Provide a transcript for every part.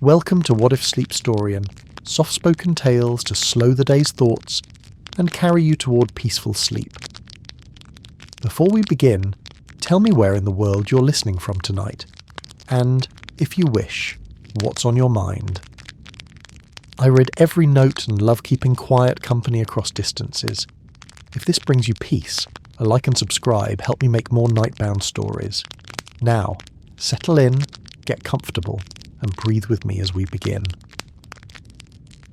Welcome to What If Sleepstorian, soft-spoken tales to slow the day's thoughts and carry you toward peaceful sleep. Before we begin, tell me where in the world you're listening from tonight, and, if you wish, what's on your mind. I read every note and love keeping quiet company across distances. If this brings you peace, a like and subscribe help me make more nightbound stories. Now, settle in, get comfortable, and breathe with me as we begin.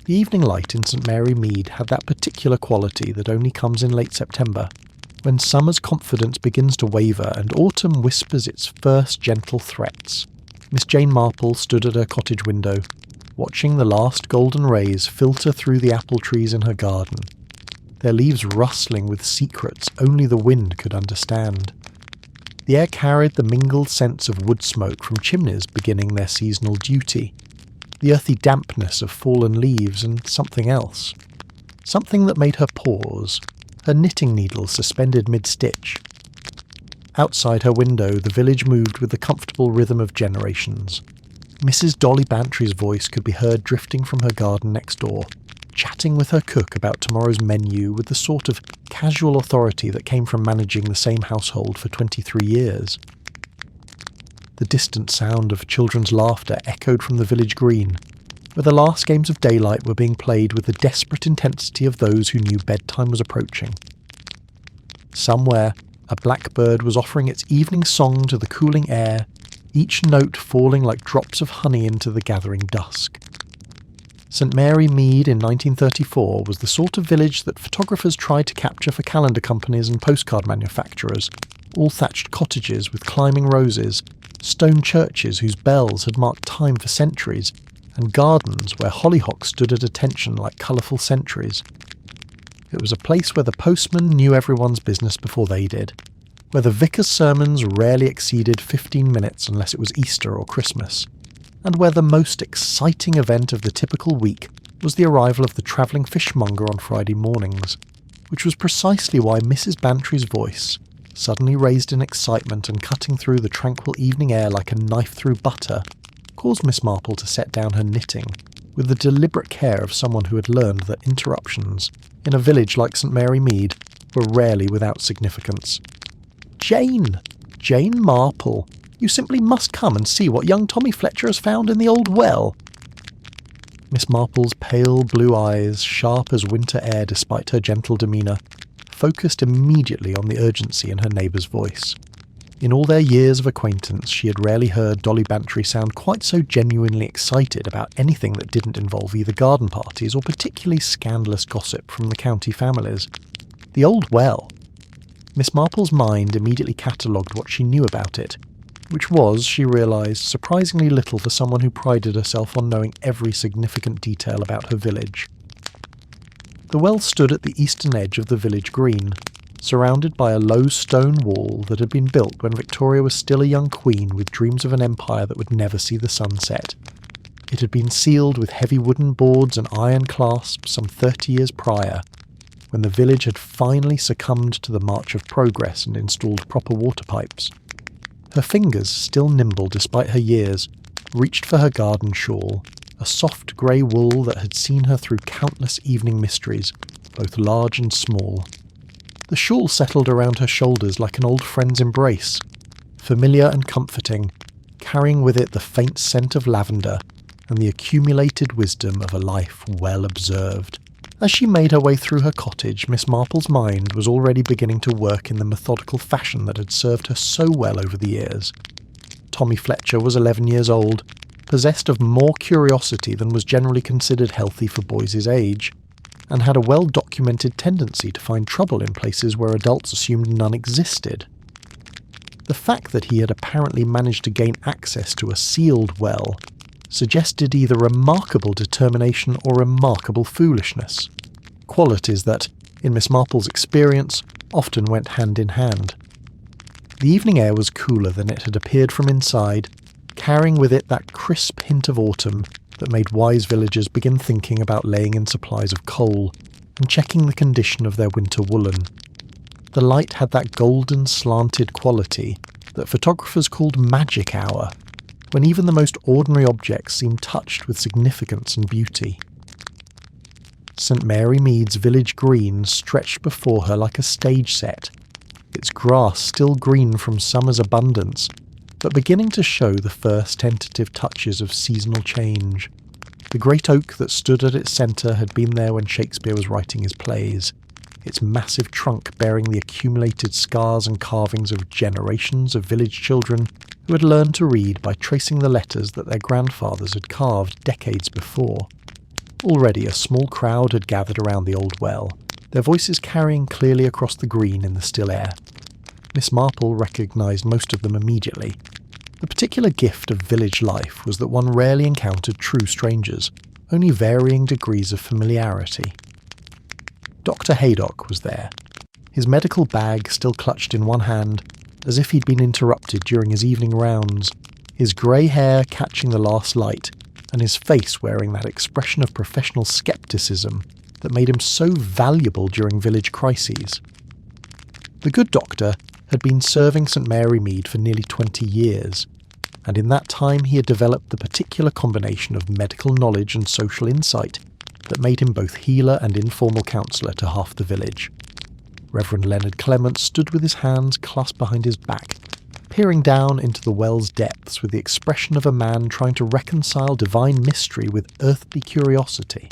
The evening light in St Mary Mead had that particular quality that only comes in late September, when summer's confidence begins to waver and autumn whispers its first gentle threats. Miss Jane Marple stood at her cottage window, watching the last golden rays filter through the apple trees in her garden, their leaves rustling with secrets only the wind could understand. The air carried the mingled scents of wood smoke from chimneys beginning their seasonal duty, the earthy dampness of fallen leaves and something else. Something that made her pause, her knitting needle suspended mid-stitch. Outside her window, the village moved with the comfortable rhythm of generations. Mrs. Dolly Bantry's voice could be heard drifting from her garden next door, chatting with her cook about tomorrow's menu with the sort of casual authority that came from managing the same household for 23 years. The distant sound of children's laughter echoed from the village green, where the last games of daylight were being played with the desperate intensity of those who knew bedtime was approaching. Somewhere, a blackbird was offering its evening song to the cooling air, each note falling like drops of honey into the gathering dusk. St Mary Mead in 1934 was the sort of village that photographers tried to capture for calendar companies and postcard manufacturers, all thatched cottages with climbing roses, stone churches whose bells had marked time for centuries, and gardens where hollyhocks stood at attention like colourful sentries. It was a place where the postman knew everyone's business before they did, where the vicar's sermons rarely exceeded 15 minutes unless it was Easter or Christmas, and where the most exciting event of the typical week was the arrival of the travelling fishmonger on Friday mornings, which was precisely why Mrs. Bantry's voice, suddenly raised in excitement and cutting through the tranquil evening air like a knife through butter, caused Miss Marple to set down her knitting, with the deliberate care of someone who had learned that interruptions, in a village like St Mary Mead, were rarely without significance. "Jane! Jane Marple! You simply must come and see what young Tommy Fletcher has found in the old well." Miss Marple's pale blue eyes, sharp as winter air despite her gentle demeanour, focused immediately on the urgency in her neighbour's voice. In all their years of acquaintance, she had rarely heard Dolly Bantry sound quite so genuinely excited about anything that didn't involve either garden parties or particularly scandalous gossip from the county families. The old well. Miss Marple's mind immediately catalogued what she knew about it, which was, she realised, surprisingly little for someone who prided herself on knowing every significant detail about her village. The well stood at the eastern edge of the village green, surrounded by a low stone wall that had been built when Victoria was still a young queen with dreams of an empire that would never see the sun set. It had been sealed with heavy wooden boards and iron clasps some 30 years prior, when the village had finally succumbed to the march of progress and installed proper water pipes. Her fingers, still nimble despite her years, reached for her garden shawl, a soft grey wool that had seen her through countless evening mysteries, both large and small. The shawl settled around her shoulders like an old friend's embrace, familiar and comforting, carrying with it the faint scent of lavender and the accumulated wisdom of a life well observed. As she made her way through her cottage, Miss Marple's mind was already beginning to work in the methodical fashion that had served her so well over the years. Tommy Fletcher was 11 years old, possessed of more curiosity than was generally considered healthy for boys his age, and had a well-documented tendency to find trouble in places where adults assumed none existed. The fact that he had apparently managed to gain access to a sealed well suggested either remarkable determination or remarkable foolishness, qualities that, in Miss Marple's experience, often went hand in hand. The evening air was cooler than it had appeared from inside, carrying with it that crisp hint of autumn that made wise villagers begin thinking about laying in supplies of coal and checking the condition of their winter woolen. The light had that golden slanted quality that photographers called magic hour, when even the most ordinary objects seemed touched with significance and beauty. St Mary Mead's village green stretched before her like a stage set, its grass still green from summer's abundance, but beginning to show the first tentative touches of seasonal change. The great oak that stood at its centre had been there when Shakespeare was writing his plays, its massive trunk bearing the accumulated scars and carvings of generations of village children who had learned to read by tracing the letters that their grandfathers had carved decades before. Already a small crowd had gathered around the old well, their voices carrying clearly across the green in the still air. Miss Marple recognised most of them immediately. The particular gift of village life was that one rarely encountered true strangers, only varying degrees of familiarity. Dr. Haydock was there, his medical bag still clutched in one hand, as if he'd been interrupted during his evening rounds, his grey hair catching the last light, and his face wearing that expression of professional scepticism that made him so valuable during village crises. The good doctor had been serving St Mary Mead for nearly 20 years, and in that time he had developed the particular combination of medical knowledge and social insight that made him both healer and informal counsellor to half the village. Reverend Leonard Clement stood with his hands clasped behind his back, peering down into the well's depths with the expression of a man trying to reconcile divine mystery with earthly curiosity.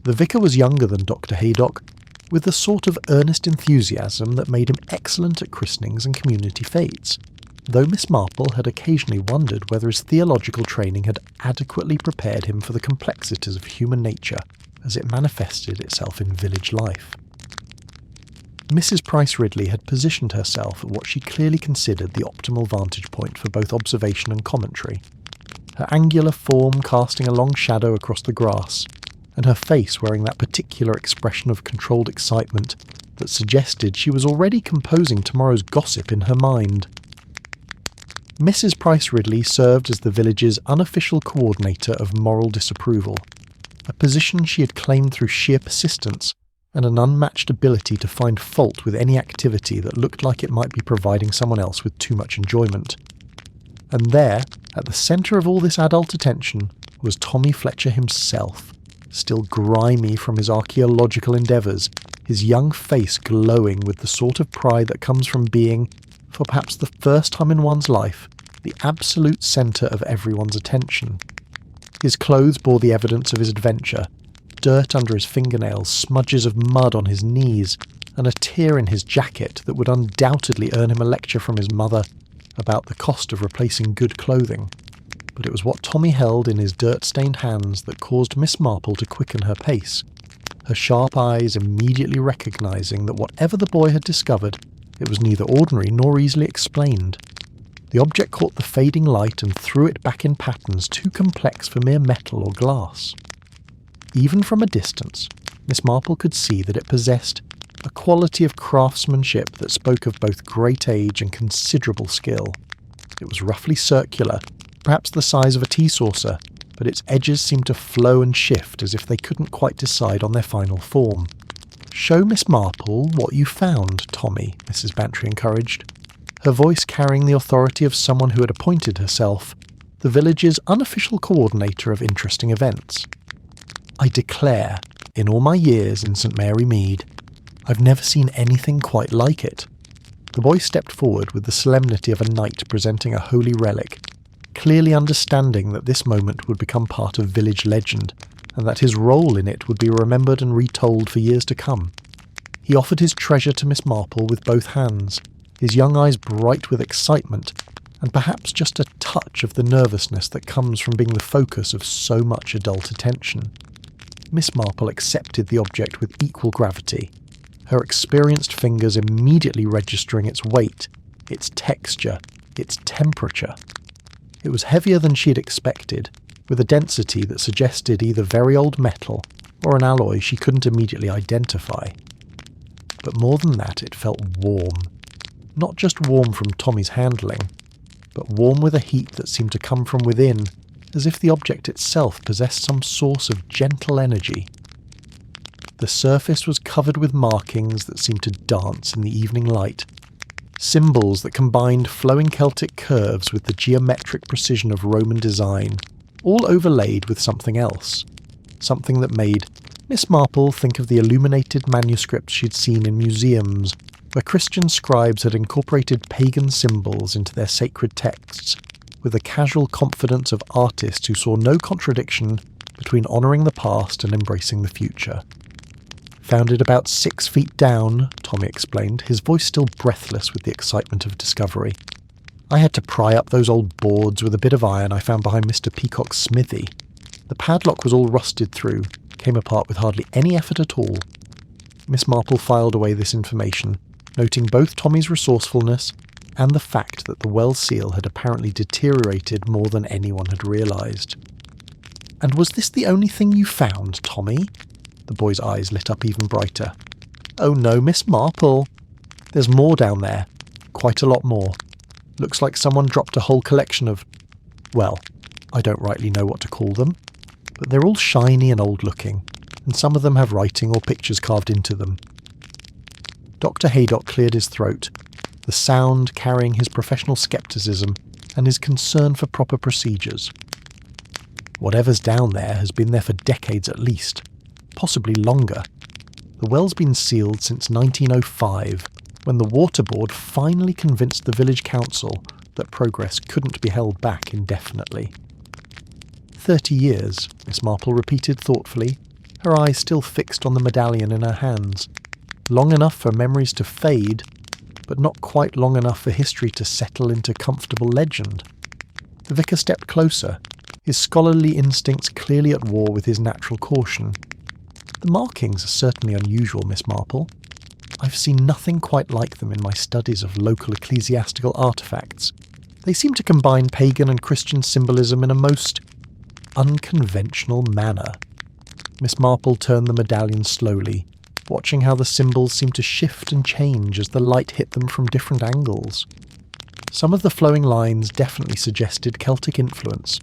The vicar was younger than Dr. Haydock, with the sort of earnest enthusiasm that made him excellent at christenings and community fetes, though Miss Marple had occasionally wondered whether his theological training had adequately prepared him for the complexities of human nature as it manifested itself in village life. Mrs. Price Ridley had positioned herself at what she clearly considered the optimal vantage point for both observation and commentary, her angular form casting a long shadow across the grass, and her face wearing that particular expression of controlled excitement that suggested she was already composing tomorrow's gossip in her mind. Mrs. Price Ridley served as the village's unofficial coordinator of moral disapproval, a position she had claimed through sheer persistence and an unmatched ability to find fault with any activity that looked like it might be providing someone else with too much enjoyment. And there, at the centre of all this adult attention, was Tommy Fletcher himself, still grimy from his archaeological endeavours, his young face glowing with the sort of pride that comes from being, for perhaps the first time in one's life, the absolute centre of everyone's attention. His clothes bore the evidence of his adventure, dirt under his fingernails, smudges of mud on his knees, and a tear in his jacket that would undoubtedly earn him a lecture from his mother about the cost of replacing good clothing. But it was what Tommy held in his dirt-stained hands that caused Miss Marple to quicken her pace, her sharp eyes immediately recognising that whatever the boy had discovered, it was neither ordinary nor easily explained. The object caught the fading light and threw it back in patterns too complex for mere metal or glass. Even from a distance, Miss Marple could see that it possessed a quality of craftsmanship that spoke of both great age and considerable skill. It was roughly circular, perhaps the size of a tea saucer, but its edges seemed to flow and shift as if they couldn't quite decide on their final form. "Show Miss Marple what you found, Tommy," Mrs. Bantry encouraged, her voice carrying the authority of someone who had appointed herself the village's unofficial coordinator of interesting events. "I declare, in all my years in St Mary Mead, I've never seen anything quite like it." The boy stepped forward with the solemnity of a knight presenting a holy relic, clearly understanding that this moment would become part of village legend, and that his role in it would be remembered and retold for years to come. He offered his treasure to Miss Marple with both hands, his young eyes bright with excitement, and perhaps just a touch of the nervousness that comes from being the focus of so much adult attention. Miss Marple accepted the object with equal gravity, her experienced fingers immediately registering its weight, its texture, its temperature. It was heavier than she had expected, with a density that suggested either very old metal or an alloy she couldn't immediately identify. But more than that, it felt warm. Not just warm from Tommy's handling, but warm with a heat that seemed to come from within, as if the object itself possessed some source of gentle energy. The surface was covered with markings that seemed to dance in the evening light, Symbols that combined flowing Celtic curves with the geometric precision of Roman design, all overlaid with something else. Something that made Miss Marple think of the illuminated manuscripts she'd seen in museums, where Christian scribes had incorporated pagan symbols into their sacred texts, with the casual confidence of artists who saw no contradiction between honouring the past and embracing the future. Found it about 6 feet down, Tommy explained, his voice still breathless with the excitement of discovery. I had to pry up those old boards with a bit of iron I found behind Mr. Peacock's smithy. The padlock was all rusted through, came apart with hardly any effort at all. Miss Marple filed away this information, noting both Tommy's resourcefulness and the fact that the well seal had apparently deteriorated more than anyone had realised. "And was this the only thing you found, Tommy?" The boy's eyes lit up even brighter. "Oh no, Miss Marple. There's more down there. Quite a lot more. Looks like someone dropped a whole collection of... well, I don't rightly know what to call them, but they're all shiny and old-looking, and some of them have writing or pictures carved into them." Dr. Haydock cleared his throat, the sound carrying his professional scepticism and his concern for proper procedures. "Whatever's down there has been there for decades at least, possibly longer. The well's been sealed since 1905, when the water board finally convinced the village council that progress couldn't be held back indefinitely." 30 years, Miss Marple repeated thoughtfully, her eyes still fixed on the medallion in her hands. Long enough for memories to fade, but not quite long enough for history to settle into comfortable legend. The vicar stepped closer, his scholarly instincts clearly at war with his natural caution. "The markings are certainly unusual, Miss Marple. I've seen nothing quite like them in my studies of local ecclesiastical artefacts. They seem to combine pagan and Christian symbolism in a most unconventional manner." Miss Marple turned the medallion slowly, watching how the symbols seemed to shift and change as the light hit them from different angles. Some of the flowing lines definitely suggested Celtic influence,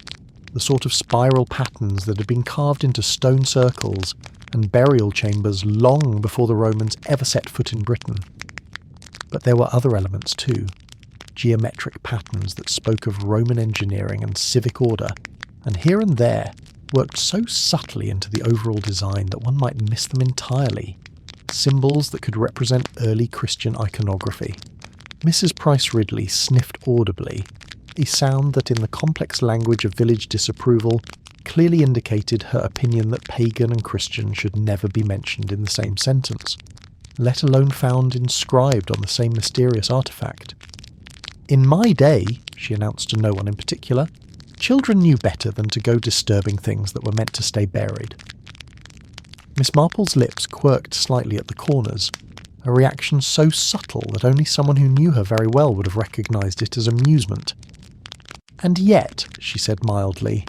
the sort of spiral patterns that had been carved into stone circles and burial chambers long before the Romans ever set foot in Britain. But there were other elements too, geometric patterns that spoke of Roman engineering and civic order, and here and there worked so subtly into the overall design that one might miss them entirely. Symbols that could represent early Christian iconography. Mrs. Price Ridley sniffed audibly, a sound that in the complex language of village disapproval clearly indicated her opinion that pagan and Christian should never be mentioned in the same sentence, let alone found inscribed on the same mysterious artifact. "In my day," she announced to no one in particular, "children knew better than to go disturbing things that were meant to stay buried." Miss Marple's lips quirked slightly at the corners, a reaction so subtle that only someone who knew her very well would have recognised it as amusement. "And yet," she said mildly,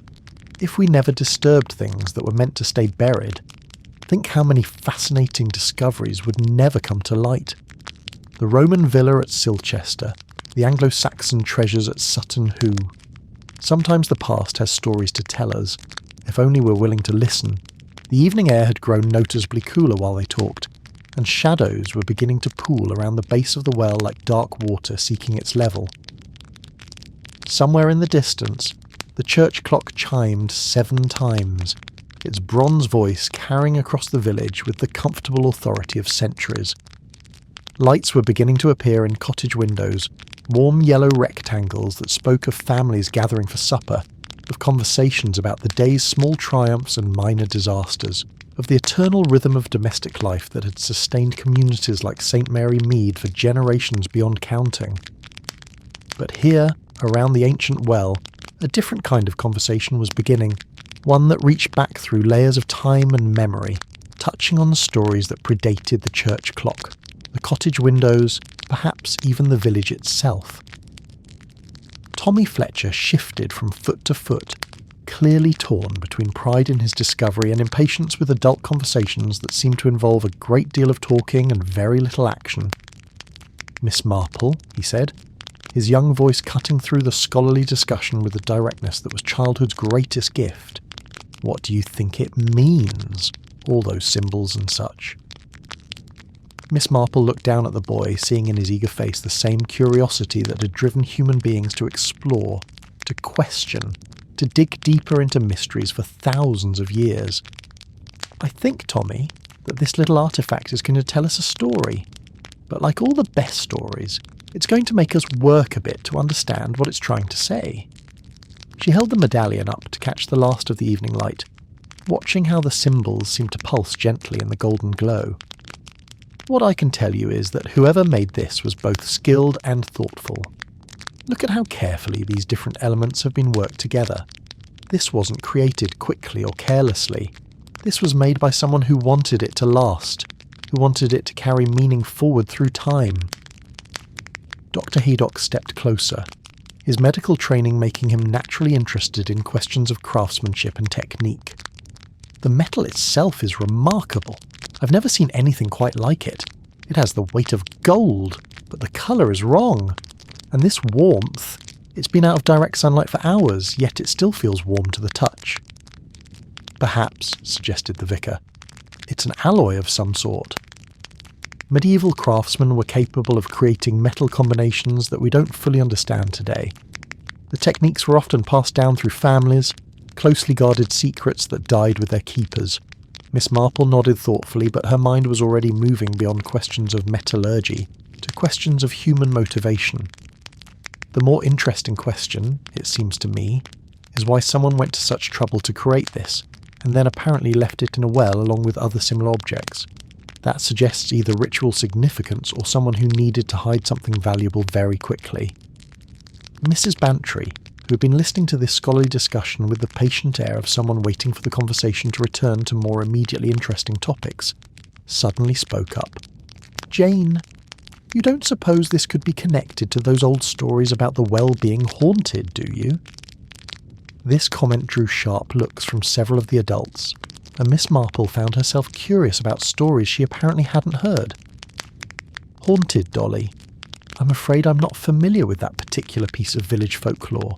"if we never disturbed things that were meant to stay buried, think how many fascinating discoveries would never come to light. The Roman villa at Silchester, the Anglo-Saxon treasures at Sutton Hoo. Sometimes the past has stories to tell us, if only we're willing to listen." The evening air had grown noticeably cooler while they talked, and shadows were beginning to pool around the base of the well like dark water seeking its level. Somewhere in the distance, the church clock chimed 7 times, its bronze voice carrying across the village with the comfortable authority of centuries. Lights were beginning to appear in cottage windows, warm yellow rectangles that spoke of families gathering for supper, of conversations about the day's small triumphs and minor disasters, of the eternal rhythm of domestic life that had sustained communities like St. Mary Mead for generations beyond counting. But here, around the ancient well, a different kind of conversation was beginning, one that reached back through layers of time and memory, touching on the stories that predated the church clock, the cottage windows, perhaps even the village itself. Tommy Fletcher shifted from foot to foot, clearly torn between pride in his discovery and impatience with adult conversations that seemed to involve a great deal of talking and very little action. "Miss Marple," he said, his young voice cutting through the scholarly discussion with the directness that was childhood's greatest gift. "What do you think it means, all those symbols and such?" Miss Marple looked down at the boy, seeing in his eager face the same curiosity that had driven human beings to explore, to question, to dig deeper into mysteries for thousands of years. "I think, Tommy, that this little artifact is going to tell us a story. But like all the best stories, it's going to make us work a bit to understand what it's trying to say." She held the medallion up to catch the last of the evening light, watching how the symbols seemed to pulse gently in the golden glow. "What I can tell you is that whoever made this was both skilled and thoughtful. Look at how carefully these different elements have been worked together. This wasn't created quickly or carelessly. This was made by someone who wanted it to last, who wanted it to carry meaning forward through time." Dr. Haydock stepped closer, his medical training making him naturally interested in questions of craftsmanship and technique. "The metal itself is remarkable. I've never seen anything quite like it. It has the weight of gold, but the colour is wrong. And this warmth, it's been out of direct sunlight for hours, yet it still feels warm to the touch." "Perhaps," suggested the vicar, "it's an alloy of some sort." Medieval craftsmen were capable of creating metal combinations that we don't fully understand today. The techniques were often passed down through families, closely guarded secrets that died with their keepers. Miss Marple nodded thoughtfully, but her mind was already moving beyond questions of metallurgy to questions of human motivation. The more interesting question, it seems to me, is why someone went to such trouble to create this, and then apparently left it in a well along with other similar objects. That suggests either ritual significance or someone who needed to hide something valuable very quickly. Mrs. Bantry, who had been listening to this scholarly discussion with the patient air of someone waiting for the conversation to return to more immediately interesting topics, suddenly spoke up. "Jane, you don't suppose this could be connected to those old stories about the well being haunted, do you?" This comment drew sharp looks from several of the adults, and Miss Marple found herself curious about stories she apparently hadn't heard. "Haunted, Dolly? I'm afraid I'm not familiar with that particular piece of village folklore."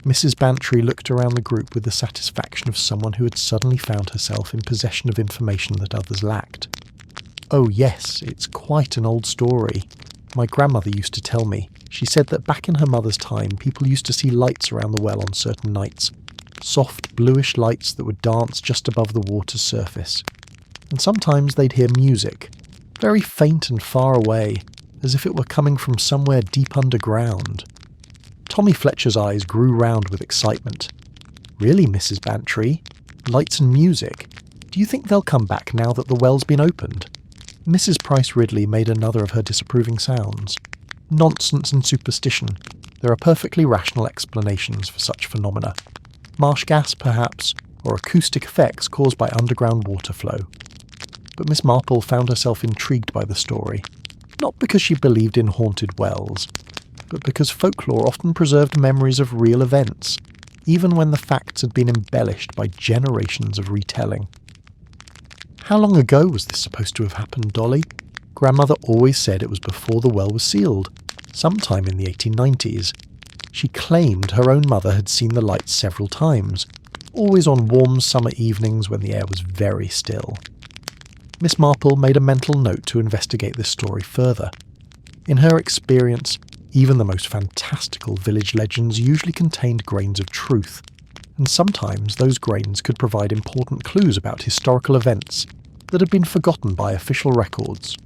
Mrs. Bantry looked around the group with the satisfaction of someone who had suddenly found herself in possession of information that others lacked. "Oh yes, it's quite an old story. My grandmother used to tell me. She said that back in her mother's time, people used to see lights around the well on certain nights. Soft, bluish lights that would dance just above the water's surface. And sometimes they'd hear music, very faint and far away, as if it were coming from somewhere deep underground." Tommy Fletcher's eyes grew round with excitement. "Really, Mrs. Bantry? Lights and music? Do you think they'll come back now that the well's been opened?" Mrs. Price Ridley made another of her disapproving sounds. "Nonsense and superstition. There are perfectly rational explanations for such phenomena. Marsh gas, perhaps, or acoustic effects caused by underground water flow." But Miss Marple found herself intrigued by the story, not because she believed in haunted wells, but because folklore often preserved memories of real events, even when the facts had been embellished by generations of retelling. "How long ago was this supposed to have happened, Dolly? Grandmother always said it was before the well was sealed, sometime in the 1890s. She claimed her own mother had seen the lights several times, always on warm summer evenings when the air was very still." Miss Marple made a mental note to investigate this story further. In her experience, even the most fantastical village legends usually contained grains of truth, and sometimes those grains could provide important clues about historical events that had been forgotten by official records.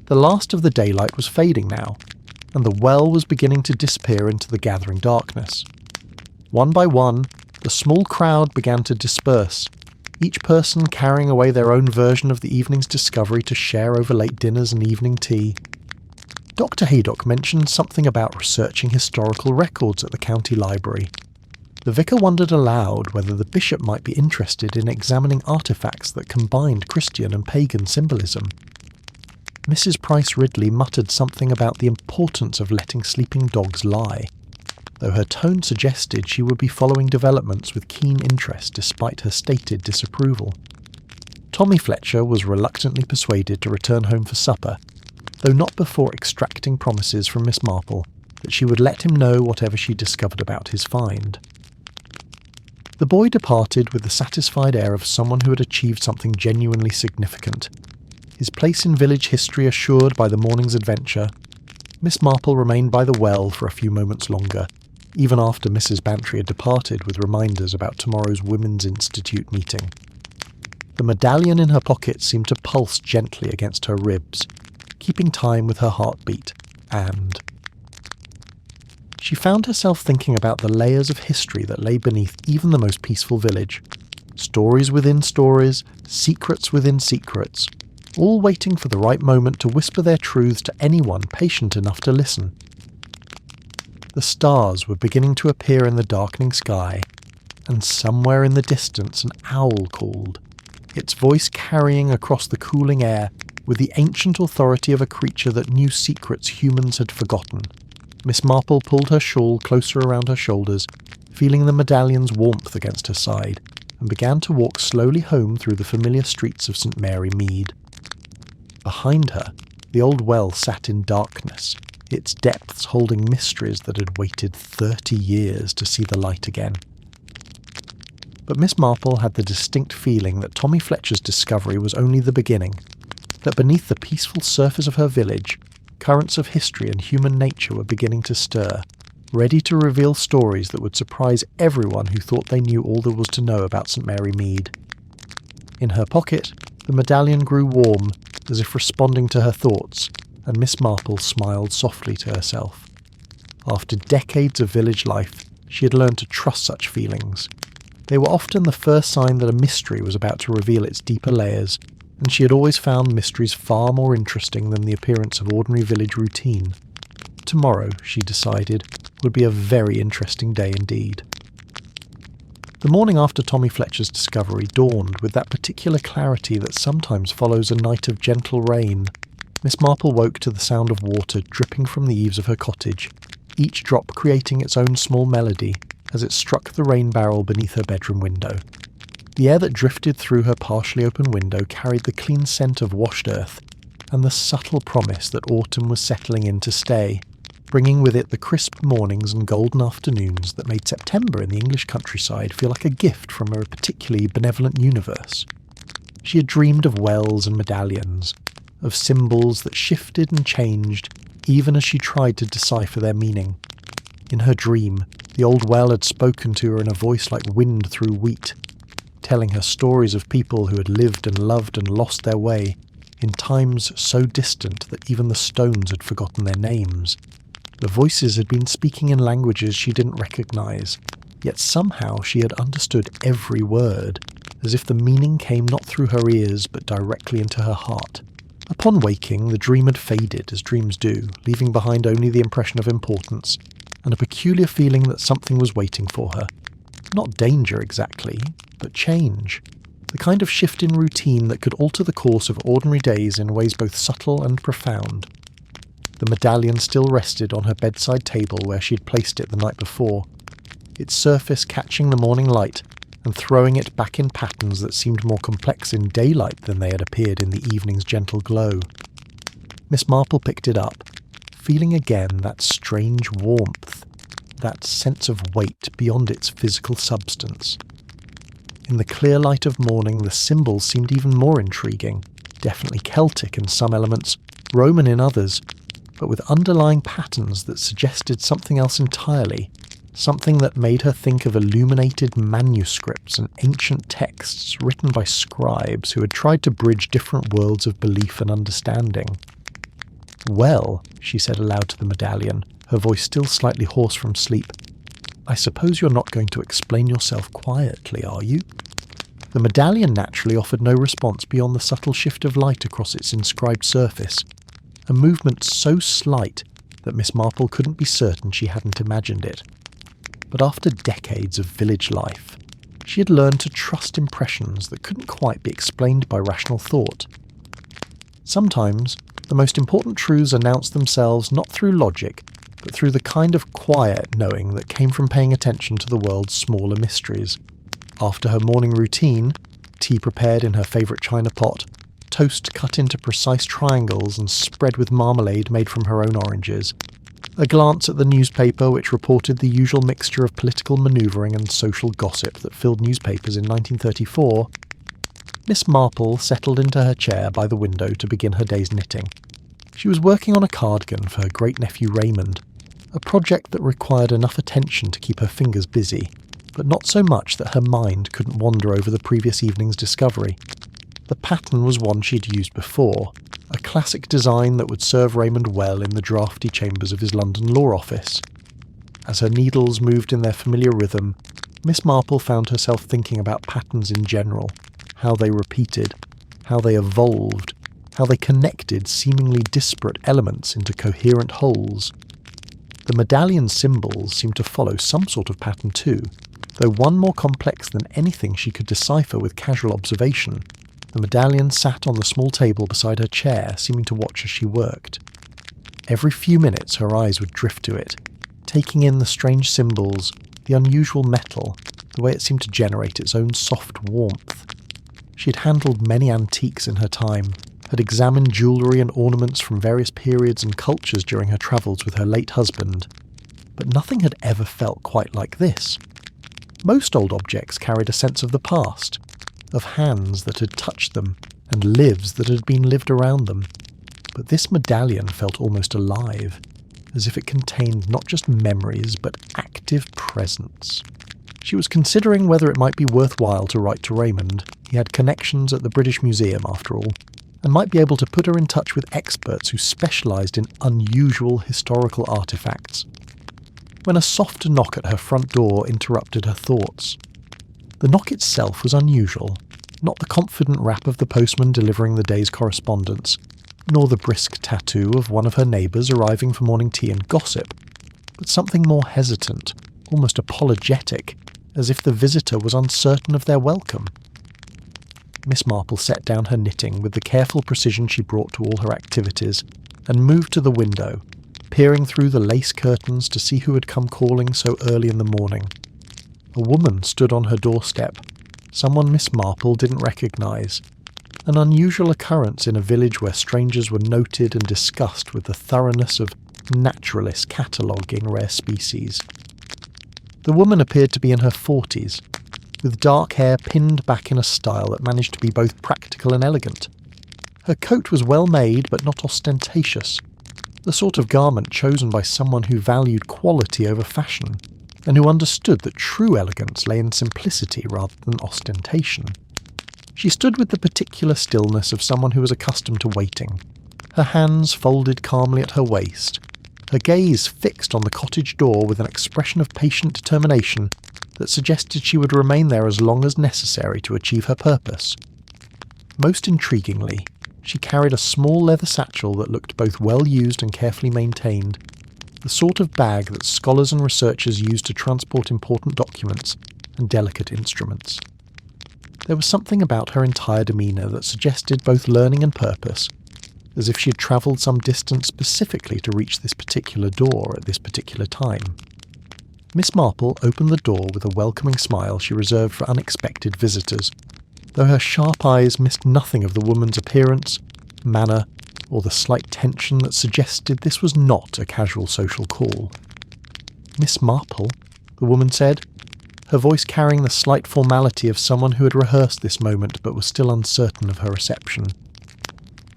The last of the daylight was fading now, and the well was beginning to disappear into the gathering darkness. One by one, the small crowd began to disperse, each person carrying away their own version of the evening's discovery to share over late dinners and evening tea. Dr. Haydock mentioned something about researching historical records at the county library. The vicar wondered aloud whether the bishop might be interested in examining artefacts that combined Christian and pagan symbolism. Mrs. Price Ridley muttered something about the importance of letting sleeping dogs lie, though her tone suggested she would be following developments with keen interest despite her stated disapproval. Tommy Fletcher was reluctantly persuaded to return home for supper, though not before extracting promises from Miss Marple that she would let him know whatever she discovered about his find. The boy departed with the satisfied air of someone who had achieved something genuinely significant. His place in village history assured by the morning's adventure, Miss Marple remained by the well for a few moments longer, even after Mrs. Bantry had departed with reminders about tomorrow's Women's Institute meeting. The medallion in her pocket seemed to pulse gently against her ribs, keeping time with her heartbeat, and she found herself thinking about the layers of history that lay beneath even the most peaceful village. Stories within stories, secrets within secrets, all waiting for the right moment to whisper their truths to anyone patient enough to listen. The stars were beginning to appear in the darkening sky, and somewhere in the distance an owl called, its voice carrying across the cooling air with the ancient authority of a creature that knew secrets humans had forgotten. Miss Marple pulled her shawl closer around her shoulders, feeling the medallion's warmth against her side, and began to walk slowly home through the familiar streets of St. Mary Mead. Behind her, the old well sat in darkness, its depths holding mysteries that had waited 30 years to see the light again. But Miss Marple had the distinct feeling that Tommy Fletcher's discovery was only the beginning, that beneath the peaceful surface of her village, currents of history and human nature were beginning to stir, ready to reveal stories that would surprise everyone who thought they knew all there was to know about St. Mary Mead. In her pocket, the medallion grew warm, as if responding to her thoughts, and Miss Marple smiled softly to herself. After decades of village life, she had learned to trust such feelings. They were often the first sign that a mystery was about to reveal its deeper layers, and she had always found mysteries far more interesting than the appearance of ordinary village routine. Tomorrow, she decided, would be a very interesting day indeed. The morning after Tommy Fletcher's discovery dawned with that particular clarity that sometimes follows a night of gentle rain. Miss Marple woke to the sound of water dripping from the eaves of her cottage, each drop creating its own small melody as it struck the rain barrel beneath her bedroom window. The air that drifted through her partially open window carried the clean scent of washed earth and the subtle promise that autumn was settling in to stay, bringing with it the crisp mornings and golden afternoons that made September in the English countryside feel like a gift from a particularly benevolent universe. She had dreamed of wells and medallions, of symbols that shifted and changed even as she tried to decipher their meaning. In her dream, the old well had spoken to her in a voice like wind through wheat, telling her stories of people who had lived and loved and lost their way in times so distant that even the stones had forgotten their names. The voices had been speaking in languages she didn't recognize, yet somehow she had understood every word, as if the meaning came not through her ears but directly into her heart. Upon waking, the dream had faded, as dreams do, leaving behind only the impression of importance, and a peculiar feeling that something was waiting for her. Not danger exactly, but change. The kind of shift in routine that could alter the course of ordinary days in ways both subtle and profound. The medallion still rested on her bedside table where she had placed it the night before, its surface catching the morning light and throwing it back in patterns that seemed more complex in daylight than they had appeared in the evening's gentle glow. Miss Marple picked it up, feeling again that strange warmth, that sense of weight beyond its physical substance. In the clear light of morning, the symbols seemed even more intriguing, definitely Celtic in some elements, Roman in others, but with underlying patterns that suggested something else entirely, something that made her think of illuminated manuscripts and ancient texts written by scribes who had tried to bridge different worlds of belief and understanding. "Well," she said aloud to the medallion, her voice still slightly hoarse from sleep, "I suppose you're not going to explain yourself quietly, are you?" The medallion naturally offered no response beyond the subtle shift of light across its inscribed surface, a movement so slight that Miss Marple couldn't be certain she hadn't imagined it. But after decades of village life, she had learned to trust impressions that couldn't quite be explained by rational thought. Sometimes, the most important truths announced themselves not through logic, but through the kind of quiet knowing that came from paying attention to the world's smaller mysteries. After her morning routine, tea prepared in her favourite china pot, toast cut into precise triangles and spread with marmalade made from her own oranges, a glance at the newspaper which reported the usual mixture of political manoeuvring and social gossip that filled newspapers in 1934, Miss Marple settled into her chair by the window to begin her day's knitting. She was working on a cardigan for her great-nephew Raymond, a project that required enough attention to keep her fingers busy, but not so much that her mind couldn't wander over the previous evening's discovery. The pattern was one she'd used before, a classic design that would serve Raymond well in the drafty chambers of his London law office. As her needles moved in their familiar rhythm, Miss Marple found herself thinking about patterns in general, how they repeated, how they evolved, how they connected seemingly disparate elements into coherent wholes. The medallion symbols seemed to follow some sort of pattern too, though one more complex than anything she could decipher with casual observation. The medallion sat on the small table beside her chair, seeming to watch as she worked. Every few minutes her eyes would drift to it, taking in the strange symbols, the unusual metal, the way it seemed to generate its own soft warmth. She had handled many antiques in her time, had examined jewellery and ornaments from various periods and cultures during her travels with her late husband, but nothing had ever felt quite like this. Most old objects carried a sense of the past, of hands that had touched them and lives that had been lived around them, but this medallion felt almost alive, as if it contained not just memories but active presence. She was considering whether it might be worthwhile to write to Raymond. He had connections at the British Museum after all, and might be able to put her in touch with experts who specialised in unusual historical artefacts, when a soft knock at her front door interrupted her thoughts. The knock itself was unusual, not the confident rap of the postman delivering the day's correspondence, nor the brisk tattoo of one of her neighbours arriving for morning tea and gossip, but something more hesitant, almost apologetic, as if the visitor was uncertain of their welcome. Miss Marple set down her knitting with the careful precision she brought to all her activities, and moved to the window, peering through the lace curtains to see who had come calling so early in the morning. A woman stood on her doorstep, someone Miss Marple didn't recognise, an unusual occurrence in a village where strangers were noted and discussed with the thoroughness of naturalists cataloguing rare species. The woman appeared to be in her 40s, with dark hair pinned back in a style that managed to be both practical and elegant. Her coat was well made but not ostentatious, the sort of garment chosen by someone who valued quality over fashion, and who understood that true elegance lay in simplicity rather than ostentation. She stood with the particular stillness of someone who was accustomed to waiting, her hands folded calmly at her waist, her gaze fixed on the cottage door with an expression of patient determination that suggested she would remain there as long as necessary to achieve her purpose. Most intriguingly, she carried a small leather satchel that looked both well used and carefully maintained, the sort of bag that scholars and researchers use to transport important documents and delicate instruments. There was something about her entire demeanour that suggested both learning and purpose, as if she had travelled some distance specifically to reach this particular door at this particular time. Miss Marple opened the door with a welcoming smile she reserved for unexpected visitors, though her sharp eyes missed nothing of the woman's appearance, manner, or the slight tension that suggested this was not a casual social call. "Miss Marple," the woman said, her voice carrying the slight formality of someone who had rehearsed this moment but was still uncertain of her reception.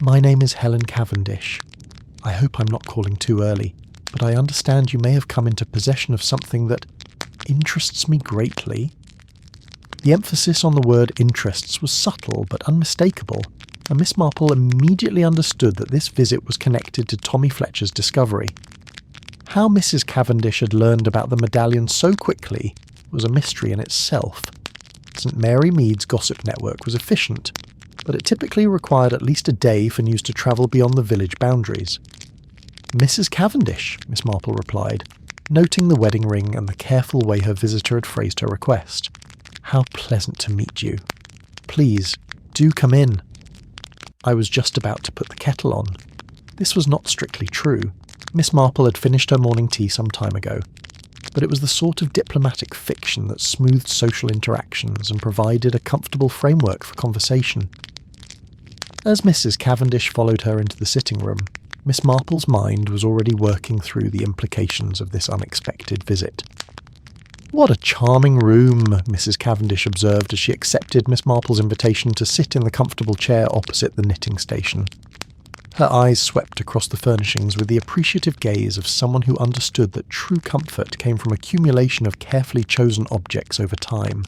"My name is Helen Cavendish. I hope I'm not calling too early, but I understand you may have come into possession of something that interests me greatly." The emphasis on the word interests was subtle but unmistakable, and Miss Marple immediately understood that this visit was connected to Tommy Fletcher's discovery. How Mrs. Cavendish had learned about the medallion so quickly was a mystery in itself. St. Mary Mead's gossip network was efficient, but it typically required at least a day for news to travel beyond the village boundaries. "Mrs. Cavendish," Miss Marple replied, noting the wedding ring and the careful way her visitor had phrased her request. "How pleasant to meet you. Please, do come in." I was just about to put the kettle on. This was not strictly true. Miss Marple had finished her morning tea some time ago, but it was the sort of diplomatic fiction that smoothed social interactions and provided a comfortable framework for conversation. As Mrs. Cavendish followed her into the sitting room, Miss Marple's mind was already working through the implications of this unexpected visit. "What a charming room," Mrs. Cavendish observed as she accepted Miss Marple's invitation to sit in the comfortable chair opposite the knitting station. Her eyes swept across the furnishings with the appreciative gaze of someone who understood that true comfort came from accumulation of carefully chosen objects over time.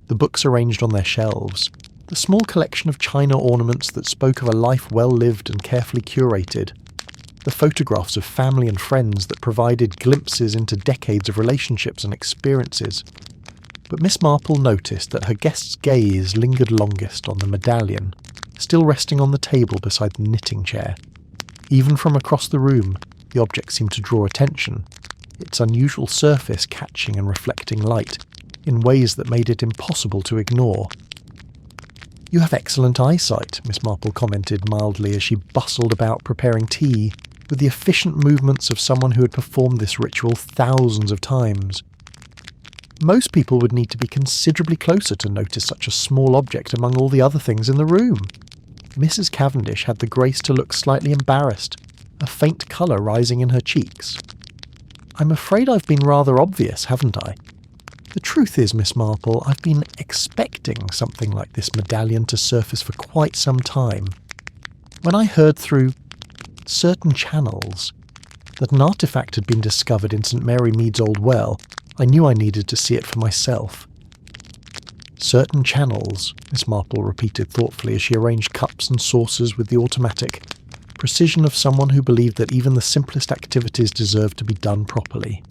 The books arranged on their shelves, the small collection of china ornaments that spoke of a life well lived and carefully curated, the photographs of family and friends that provided glimpses into decades of relationships and experiences. But Miss Marple noticed that her guest's gaze lingered longest on the medallion, still resting on the table beside the knitting chair. Even from across the room, the object seemed to draw attention, its unusual surface catching and reflecting light in ways that made it impossible to ignore. "You have excellent eyesight," Miss Marple commented mildly as she bustled about preparing tea, with the efficient movements of someone who had performed this ritual thousands of times. "Most people would need to be considerably closer to notice such a small object among all the other things in the room." Mrs. Cavendish had the grace to look slightly embarrassed, a faint colour rising in her cheeks. "I'm afraid I've been rather obvious, haven't I? The truth is, Miss Marple, I've been expecting something like this medallion to surface for quite some time. When I heard through certain channels that an artefact had been discovered in St. Mary Mead's old well, I knew I needed to see it for myself." "Certain channels," Miss Marple repeated thoughtfully as she arranged cups and saucers with the automatic precision of someone who believed that even the simplest activities deserved to be done properly.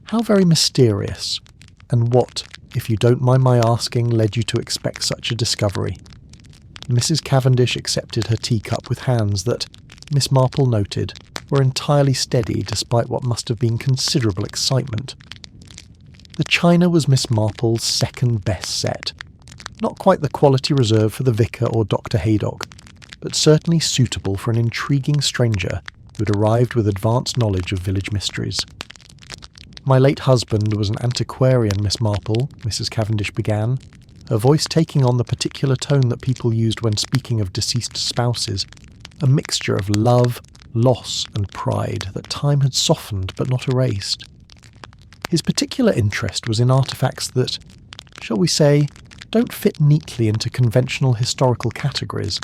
"How very mysterious. And what, if you don't mind my asking, led you to expect such a discovery?" Mrs. Cavendish accepted her teacup with hands that, Miss Marple noted, were entirely steady despite what must have been considerable excitement. The china was Miss Marple's second best set. Not quite the quality reserved for the vicar or Dr. Haydock, but certainly suitable for an intriguing stranger who had arrived with advanced knowledge of village mysteries. "My late husband was an antiquarian, Miss Marple," Mrs. Cavendish began, her voice taking on the particular tone that people used when speaking of deceased spouses, a mixture of love, loss and pride that time had softened but not erased. His particular interest was in artefacts that, shall we say, don't fit neatly into conventional historical categories,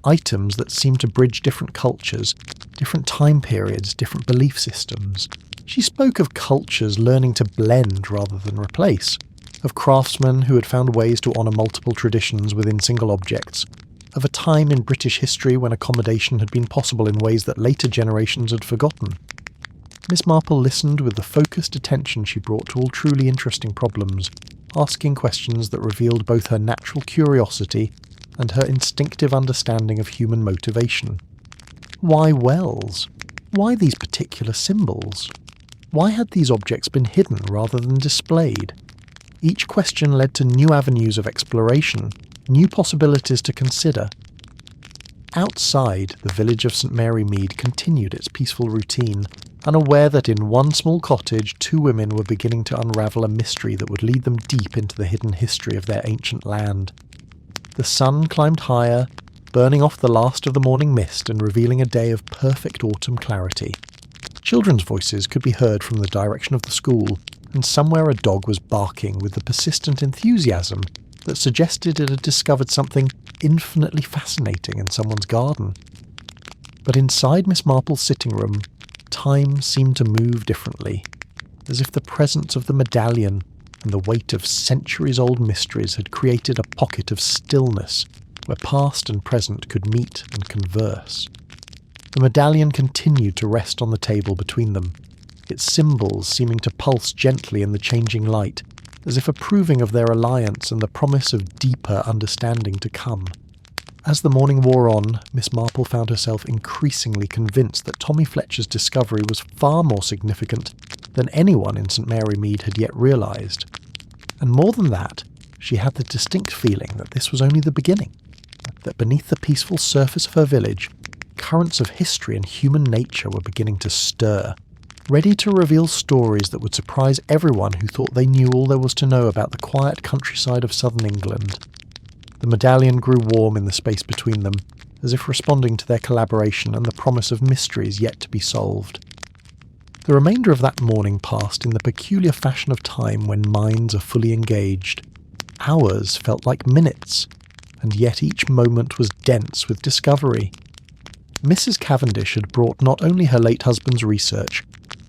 items that seem to bridge different cultures, different time periods, different belief systems. She spoke of cultures learning to blend rather than replace, of craftsmen who had found ways to honour multiple traditions within single objects, of a time in British history when accommodation had been possible in ways that later generations had forgotten. Miss Marple listened with the focused attention she brought to all truly interesting problems, asking questions that revealed both her natural curiosity and her instinctive understanding of human motivation. Why wells? Why these particular symbols? Why had these objects been hidden rather than displayed? Each question led to new avenues of exploration, new possibilities to consider. Outside, the village of St. Mary Mead continued its peaceful routine, unaware that in one small cottage 2 women were beginning to unravel a mystery that would lead them deep into the hidden history of their ancient land. The sun climbed higher, burning off the last of the morning mist and revealing a day of perfect autumn clarity. Children's voices could be heard from the direction of the school, and somewhere a dog was barking with the persistent enthusiasm that suggested it had discovered something infinitely fascinating in someone's garden. But inside Miss Marple's sitting room, time seemed to move differently, as if the presence of the medallion and the weight of centuries-old mysteries had created a pocket of stillness where past and present could meet and converse. The medallion continued to rest on the table between them, its symbols seeming to pulse gently in the changing light, as if approving of their alliance and the promise of deeper understanding to come. As the morning wore on, Miss Marple found herself increasingly convinced that Tommy Fletcher's discovery was far more significant than anyone in St. Mary Mead had yet realised. And more than that, she had the distinct feeling that this was only the beginning, that beneath the peaceful surface of her village, currents of history and human nature were beginning to stir, ready to reveal stories that would surprise everyone who thought they knew all there was to know about the quiet countryside of southern England. The medallion grew warm in the space between them, as if responding to their collaboration and the promise of mysteries yet to be solved. The remainder of that morning passed in the peculiar fashion of time when minds are fully engaged. Hours felt like minutes, and yet each moment was dense with discovery. Mrs. Cavendish had brought not only her late husband's research,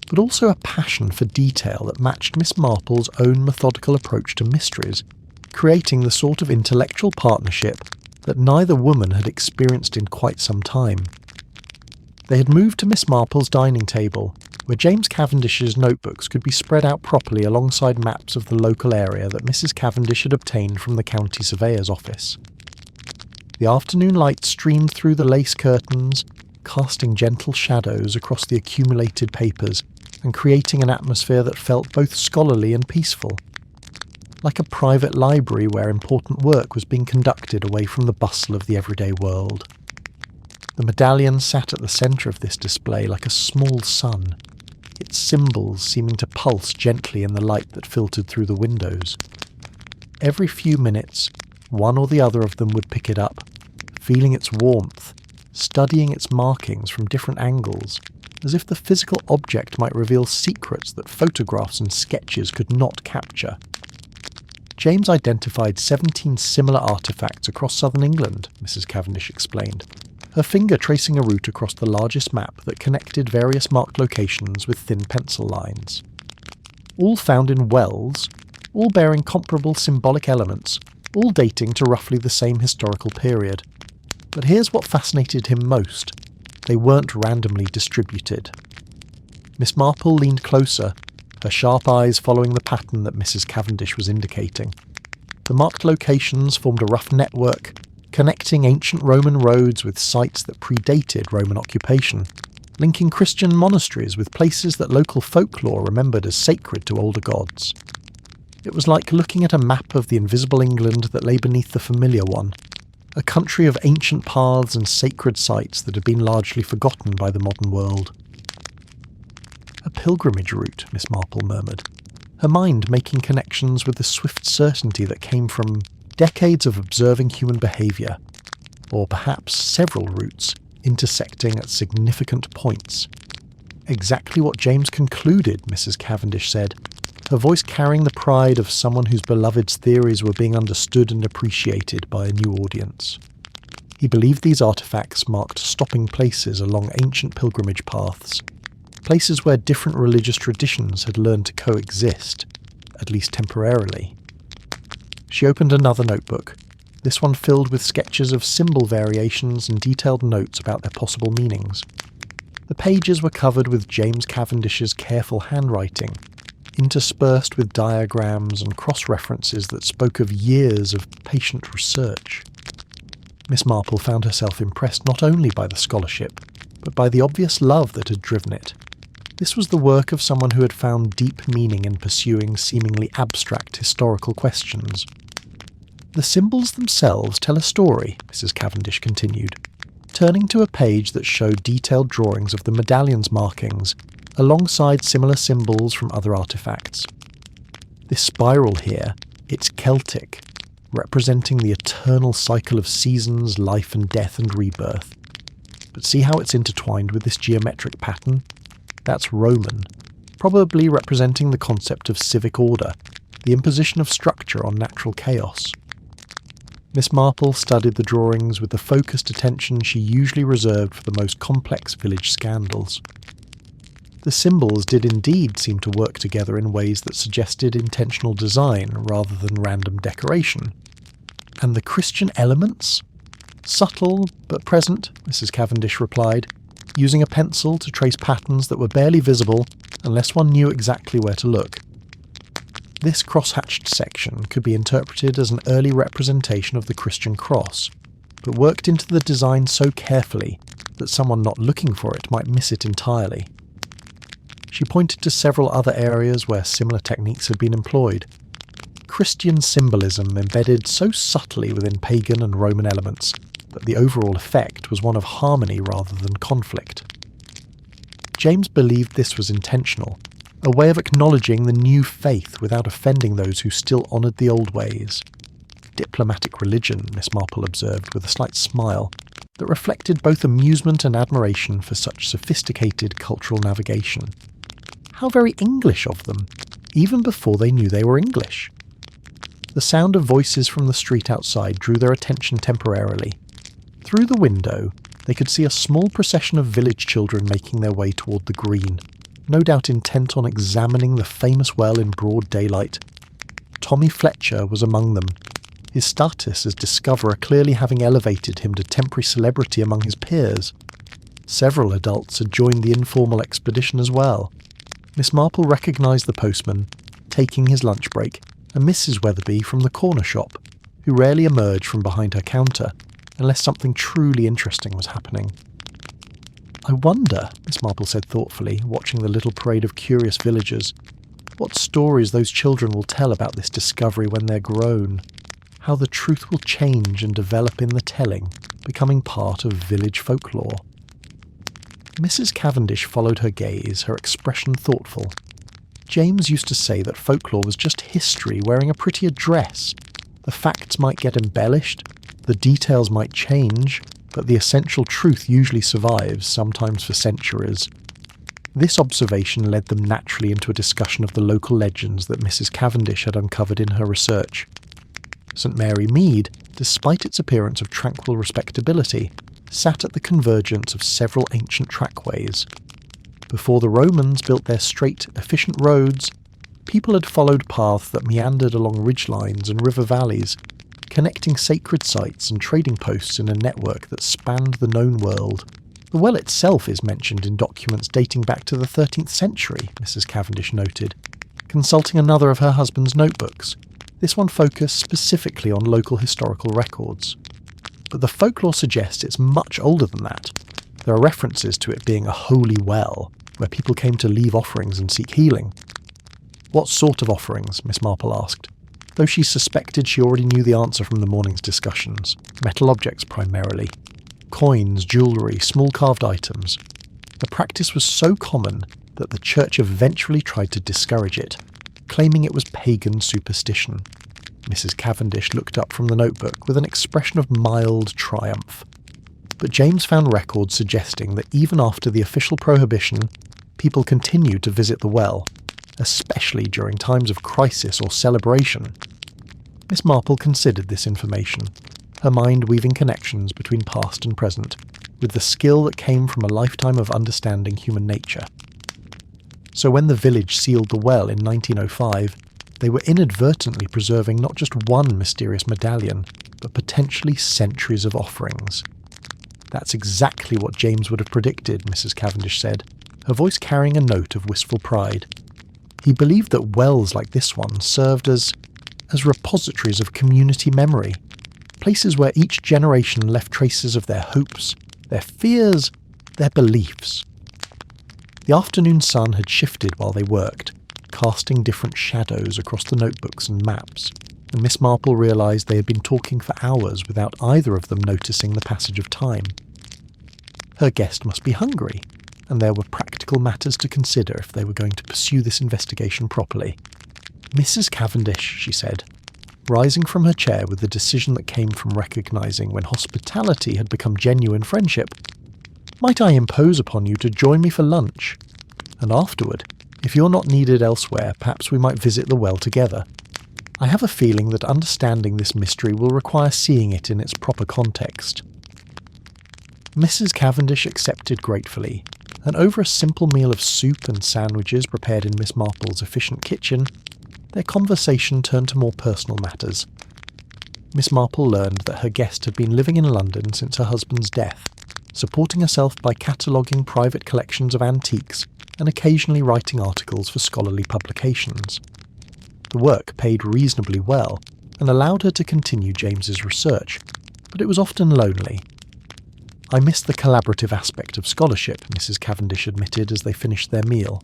but also a passion for detail that matched Miss Marple's own methodical approach to mysteries, creating the sort of intellectual partnership that neither woman had experienced in quite some time. They had moved to Miss Marple's dining table, where James Cavendish's notebooks could be spread out properly alongside maps of the local area that Mrs. Cavendish had obtained from the county surveyor's office. The afternoon light streamed through the lace curtains, casting gentle shadows across the accumulated papers and creating an atmosphere that felt both scholarly and peaceful, like a private library where important work was being conducted away from the bustle of the everyday world. The medallion sat at the centre of this display like a small sun, its symbols seeming to pulse gently in the light that filtered through the windows. Every few minutes, one or the other of them would pick it up, feeling its warmth, studying its markings from different angles, as if the physical object might reveal secrets that photographs and sketches could not capture. James identified 17 similar artefacts across southern England, Mrs. Cavendish explained, her finger tracing a route across the largest map that connected various marked locations with thin pencil lines. All found in wells, all bearing comparable symbolic elements, all dating to roughly the same historical period. But here's what fascinated him most. They weren't randomly distributed. Miss Marple leaned closer, her sharp eyes following the pattern that Mrs. Cavendish was indicating. The marked locations formed a rough network, connecting ancient Roman roads with sites that predated Roman occupation, linking Christian monasteries with places that local folklore remembered as sacred to older gods. It was like looking at a map of the invisible England that lay beneath the familiar one, a country of ancient paths and sacred sites that had been largely forgotten by the modern world. A pilgrimage route, Miss Marple murmured, her mind making connections with the swift certainty that came from decades of observing human behaviour, or perhaps several routes intersecting at significant points. Exactly what James concluded, Mrs. Cavendish said, her voice carrying the pride of someone whose beloved's theories were being understood and appreciated by a new audience. He believed these artefacts marked stopping places along ancient pilgrimage paths, places where different religious traditions had learned to coexist, at least temporarily. She opened another notebook, this one filled with sketches of symbol variations and detailed notes about their possible meanings. The pages were covered with James Cavendish's careful handwriting, interspersed with diagrams and cross-references that spoke of years of patient research. Miss Marple found herself impressed not only by the scholarship, but by the obvious love that had driven it. This was the work of someone who had found deep meaning in pursuing seemingly abstract historical questions. The symbols themselves tell a story, Mrs. Cavendish continued, turning to a page that showed detailed drawings of the medallion's markings, alongside similar symbols from other artefacts. This spiral here, it's Celtic, representing the eternal cycle of seasons, life and death and rebirth. But see how it's intertwined with this geometric pattern? That's Roman, probably representing the concept of civic order, the imposition of structure on natural chaos. Miss Marple studied the drawings with the focused attention she usually reserved for the most complex village scandals. The symbols did indeed seem to work together in ways that suggested intentional design rather than random decoration. And the Christian elements? Subtle but present, Mrs. Cavendish replied, using a pencil to trace patterns that were barely visible unless one knew exactly where to look. This cross-hatched section could be interpreted as an early representation of the Christian cross, but worked into the design so carefully that someone not looking for it might miss it entirely. She pointed to several other areas where similar techniques had been employed. Christian symbolism embedded so subtly within pagan and Roman elements that the overall effect was one of harmony rather than conflict. James believed this was intentional, a way of acknowledging the new faith without offending those who still honoured the old ways. Diplomatic religion, Miss Marple observed with a slight smile, that reflected both amusement and admiration for such sophisticated cultural navigation. How very English of them, even before they knew they were English. The sound of voices from the street outside drew their attention temporarily. Through the window, they could see a small procession of village children making their way toward the green, no doubt intent on examining the famous well in broad daylight. Tommy Fletcher was among them, his status as discoverer clearly having elevated him to temporary celebrity among his peers. Several adults had joined the informal expedition as well. Miss Marple recognised the postman, taking his lunch break, and Mrs. Weatherby from the corner shop, who rarely emerged from behind her counter, unless something truly interesting was happening. "I wonder," Miss Marple said thoughtfully, watching the little parade of curious villagers, "what stories those children will tell about this discovery when they're grown. How the truth will change and develop in the telling, becoming part of village folklore." Mrs. Cavendish followed her gaze, her expression thoughtful. James used to say that folklore was just history wearing a prettier dress. The facts might get embellished, the details might change, but the essential truth usually survives, sometimes for centuries. This observation led them naturally into a discussion of the local legends that Mrs. Cavendish had uncovered in her research. St. Mary Mead, despite its appearance of tranquil respectability, sat at the convergence of several ancient trackways. Before the Romans built their straight, efficient roads, people had followed paths that meandered along ridgelines and river valleys, connecting sacred sites and trading posts in a network that spanned the known world. The well itself is mentioned in documents dating back to the 13th century, Mrs. Cavendish noted, consulting another of her husband's notebooks. This one focused specifically on local historical records. But the folklore suggests it's much older than that. There are references to it being a holy well, where people came to leave offerings and seek healing. "What sort of offerings?" Miss Marple asked, though she suspected she already knew the answer from the morning's discussions. Metal objects primarily. Coins, jewellery, small carved items. The practice was so common that the church eventually tried to discourage it, claiming it was pagan superstition. Mrs. Cavendish looked up from the notebook with an expression of mild triumph. But James found records suggesting that even after the official prohibition, people continued to visit the well, especially during times of crisis or celebration. Miss Marple considered this information, her mind weaving connections between past and present, with the skill that came from a lifetime of understanding human nature. So when the village sealed the well in 1905, they were inadvertently preserving not just one mysterious medallion, but potentially centuries of offerings. "That's exactly what James would have predicted," Mrs. Cavendish said, her voice carrying a note of wistful pride. He believed that wells like this one served as repositories of community memory, places where each generation left traces of their hopes, their fears, their beliefs. The afternoon sun had shifted while they worked, casting different shadows across the notebooks and maps, and Miss Marple realised they had been talking for hours without either of them noticing the passage of time. Her guest must be hungry, and there were practical matters to consider if they were going to pursue this investigation properly. "Mrs. Cavendish," she said, rising from her chair with the decision that came from recognising when hospitality had become genuine friendship, "might I impose upon you to join me for lunch? And afterward, if you're not needed elsewhere, perhaps we might visit the well together. I have a feeling that understanding this mystery will require seeing it in its proper context." Mrs. Cavendish accepted gratefully, and over a simple meal of soup and sandwiches prepared in Miss Marple's efficient kitchen, their conversation turned to more personal matters. Miss Marple learned that her guest had been living in London since her husband's death, supporting herself by cataloguing private collections of antiques and occasionally writing articles for scholarly publications. The work paid reasonably well and allowed her to continue James's research, but it was often lonely. "I miss the collaborative aspect of scholarship," Mrs. Cavendish admitted as they finished their meal,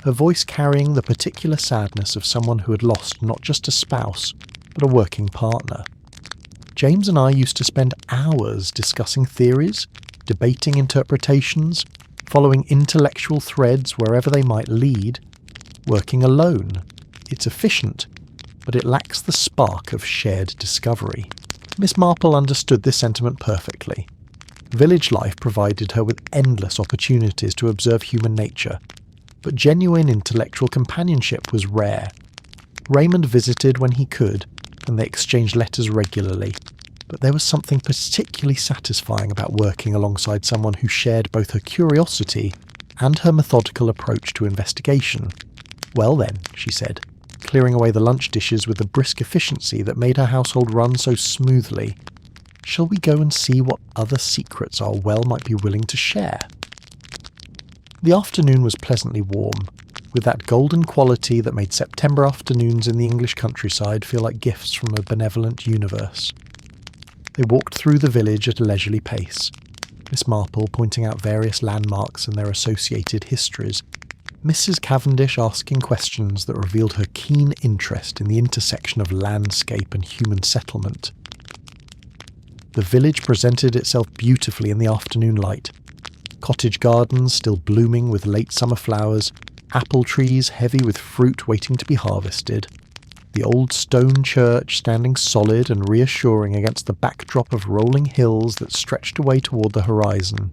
her voice carrying the particular sadness of someone who had lost not just a spouse, but a working partner. "James and I used to spend hours discussing theories, debating interpretations, following intellectual threads wherever they might lead, working alone. It's efficient, but it lacks the spark of shared discovery." Miss Marple understood this sentiment perfectly. Village life provided her with endless opportunities to observe human nature, but genuine intellectual companionship was rare. Raymond visited when he could, and they exchanged letters regularly, but there was something particularly satisfying about working alongside someone who shared both her curiosity and her methodical approach to investigation. "Well then," she said, clearing away the lunch dishes with the brisk efficiency that made her household run so smoothly, "shall we go and see what other secrets our well might be willing to share?" The afternoon was pleasantly warm, with that golden quality that made September afternoons in the English countryside feel like gifts from a benevolent universe. They walked through the village at a leisurely pace, Miss Marple pointing out various landmarks and their associated histories, Mrs. Cavendish asking questions that revealed her keen interest in the intersection of landscape and human settlement. The village presented itself beautifully in the afternoon light. Cottage gardens still blooming with late summer flowers, apple trees heavy with fruit waiting to be harvested, the old stone church standing solid and reassuring against the backdrop of rolling hills that stretched away toward the horizon.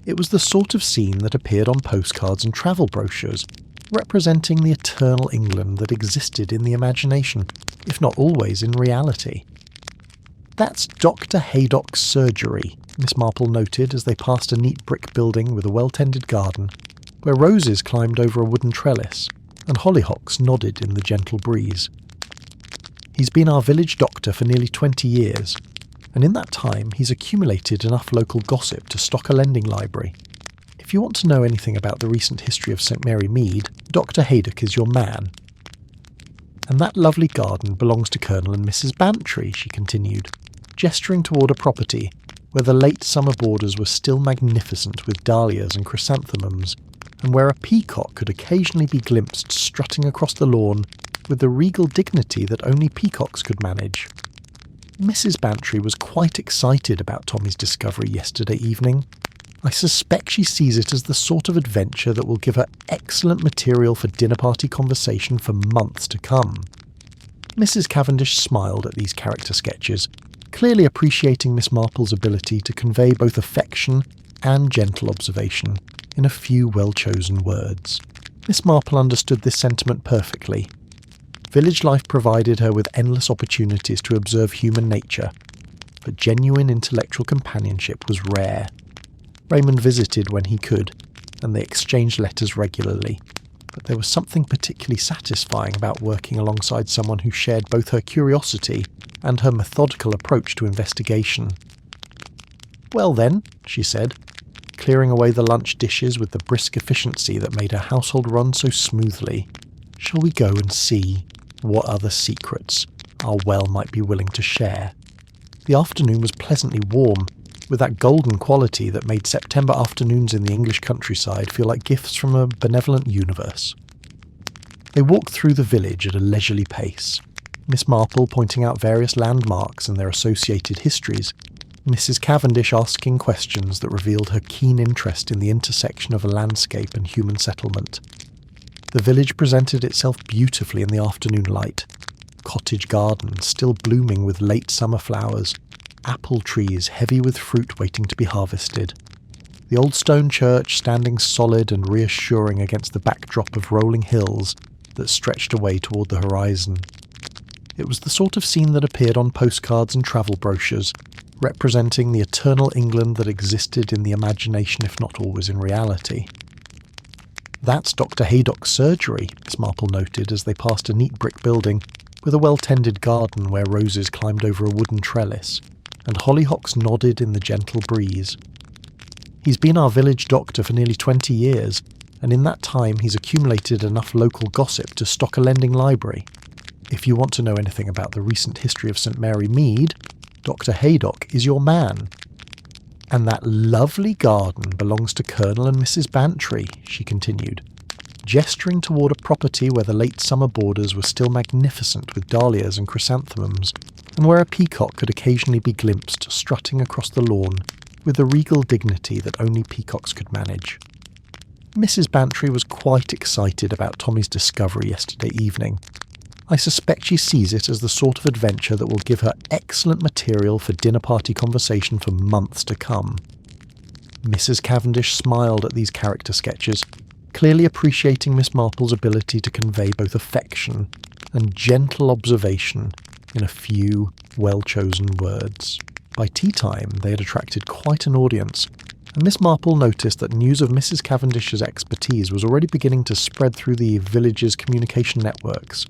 It was the sort of scene that appeared on postcards and travel brochures, representing the eternal England that existed in the imagination, if not always in reality. "That's Dr. Haydock's surgery," Miss Marple noted as they passed a neat brick building with a well-tended garden, where roses climbed over a wooden trellis, and hollyhocks nodded in the gentle breeze. "He's been our village doctor for nearly 20 years, and in that time he's accumulated enough local gossip to stock a lending library. If you want to know anything about the recent history of St. Mary Mead, Dr. Haydock is your man. And that lovely garden belongs to Colonel and Mrs. Bantry," she continued, gesturing toward a property where the late summer borders were still magnificent with dahlias and chrysanthemums, and where a peacock could occasionally be glimpsed strutting across the lawn with the regal dignity that only peacocks could manage. Mrs. Bantry was quite excited about Tommy's discovery yesterday evening. "I suspect she sees it as the sort of adventure that will give her excellent material for dinner party conversation for months to come." Mrs. Cavendish smiled at these character sketches, clearly appreciating Miss Marple's ability to convey both affection and gentle observation in a few well-chosen words. Miss Marple understood this sentiment perfectly. Village life provided her with endless opportunities to observe human nature, but genuine intellectual companionship was rare. Raymond visited when he could, and they exchanged letters regularly, but there was something particularly satisfying about working alongside someone who shared both her curiosity and her methodical approach to investigation. "Well then," she said, clearing away the lunch dishes with the brisk efficiency that made her household run so smoothly, "shall we go and see what other secrets our well might be willing to share?" The afternoon was pleasantly warm, with that golden quality that made September afternoons in the English countryside feel like gifts from a benevolent universe. They walked through the village at a leisurely pace, Miss Marple pointing out various landmarks and their associated histories, Mrs. Cavendish asking questions that revealed her keen interest in the intersection of landscape and human settlement. The village presented itself beautifully in the afternoon light. Cottage gardens still blooming with late summer flowers, apple trees heavy with fruit waiting to be harvested, the old stone church standing solid and reassuring against the backdrop of rolling hills that stretched away toward the horizon. It was the sort of scene that appeared on postcards and travel brochures, representing the eternal England that existed in the imagination if not always in reality. "That's Dr. Haydock's surgery," Miss Marple noted as they passed a neat brick building with a well-tended garden where roses climbed over a wooden trellis, and hollyhocks nodded in the gentle breeze. "He's been our village doctor for nearly 20 years, and in that time he's accumulated enough local gossip to stock a lending library. If you want to know anything about the recent history of St. Mary Mead, Dr. Haydock is your man. And that lovely garden belongs to Colonel and Mrs. Bantry," she continued, gesturing toward a property where the late summer borders were still magnificent with dahlias and chrysanthemums, and where a peacock could occasionally be glimpsed strutting across the lawn with the regal dignity that only peacocks could manage. Mrs. Bantry was quite excited about Tommy's discovery yesterday evening. "I suspect she sees it as the sort of adventure that will give her excellent material for dinner party conversation for months to come." Mrs. Cavendish smiled at these character sketches, clearly appreciating Miss Marple's ability to convey both affection and gentle observation in a few well-chosen words. By tea time, they had attracted quite an audience, and Miss Marple noticed that news of Mrs. Cavendish's expertise was already beginning to spread through the village's communication networks.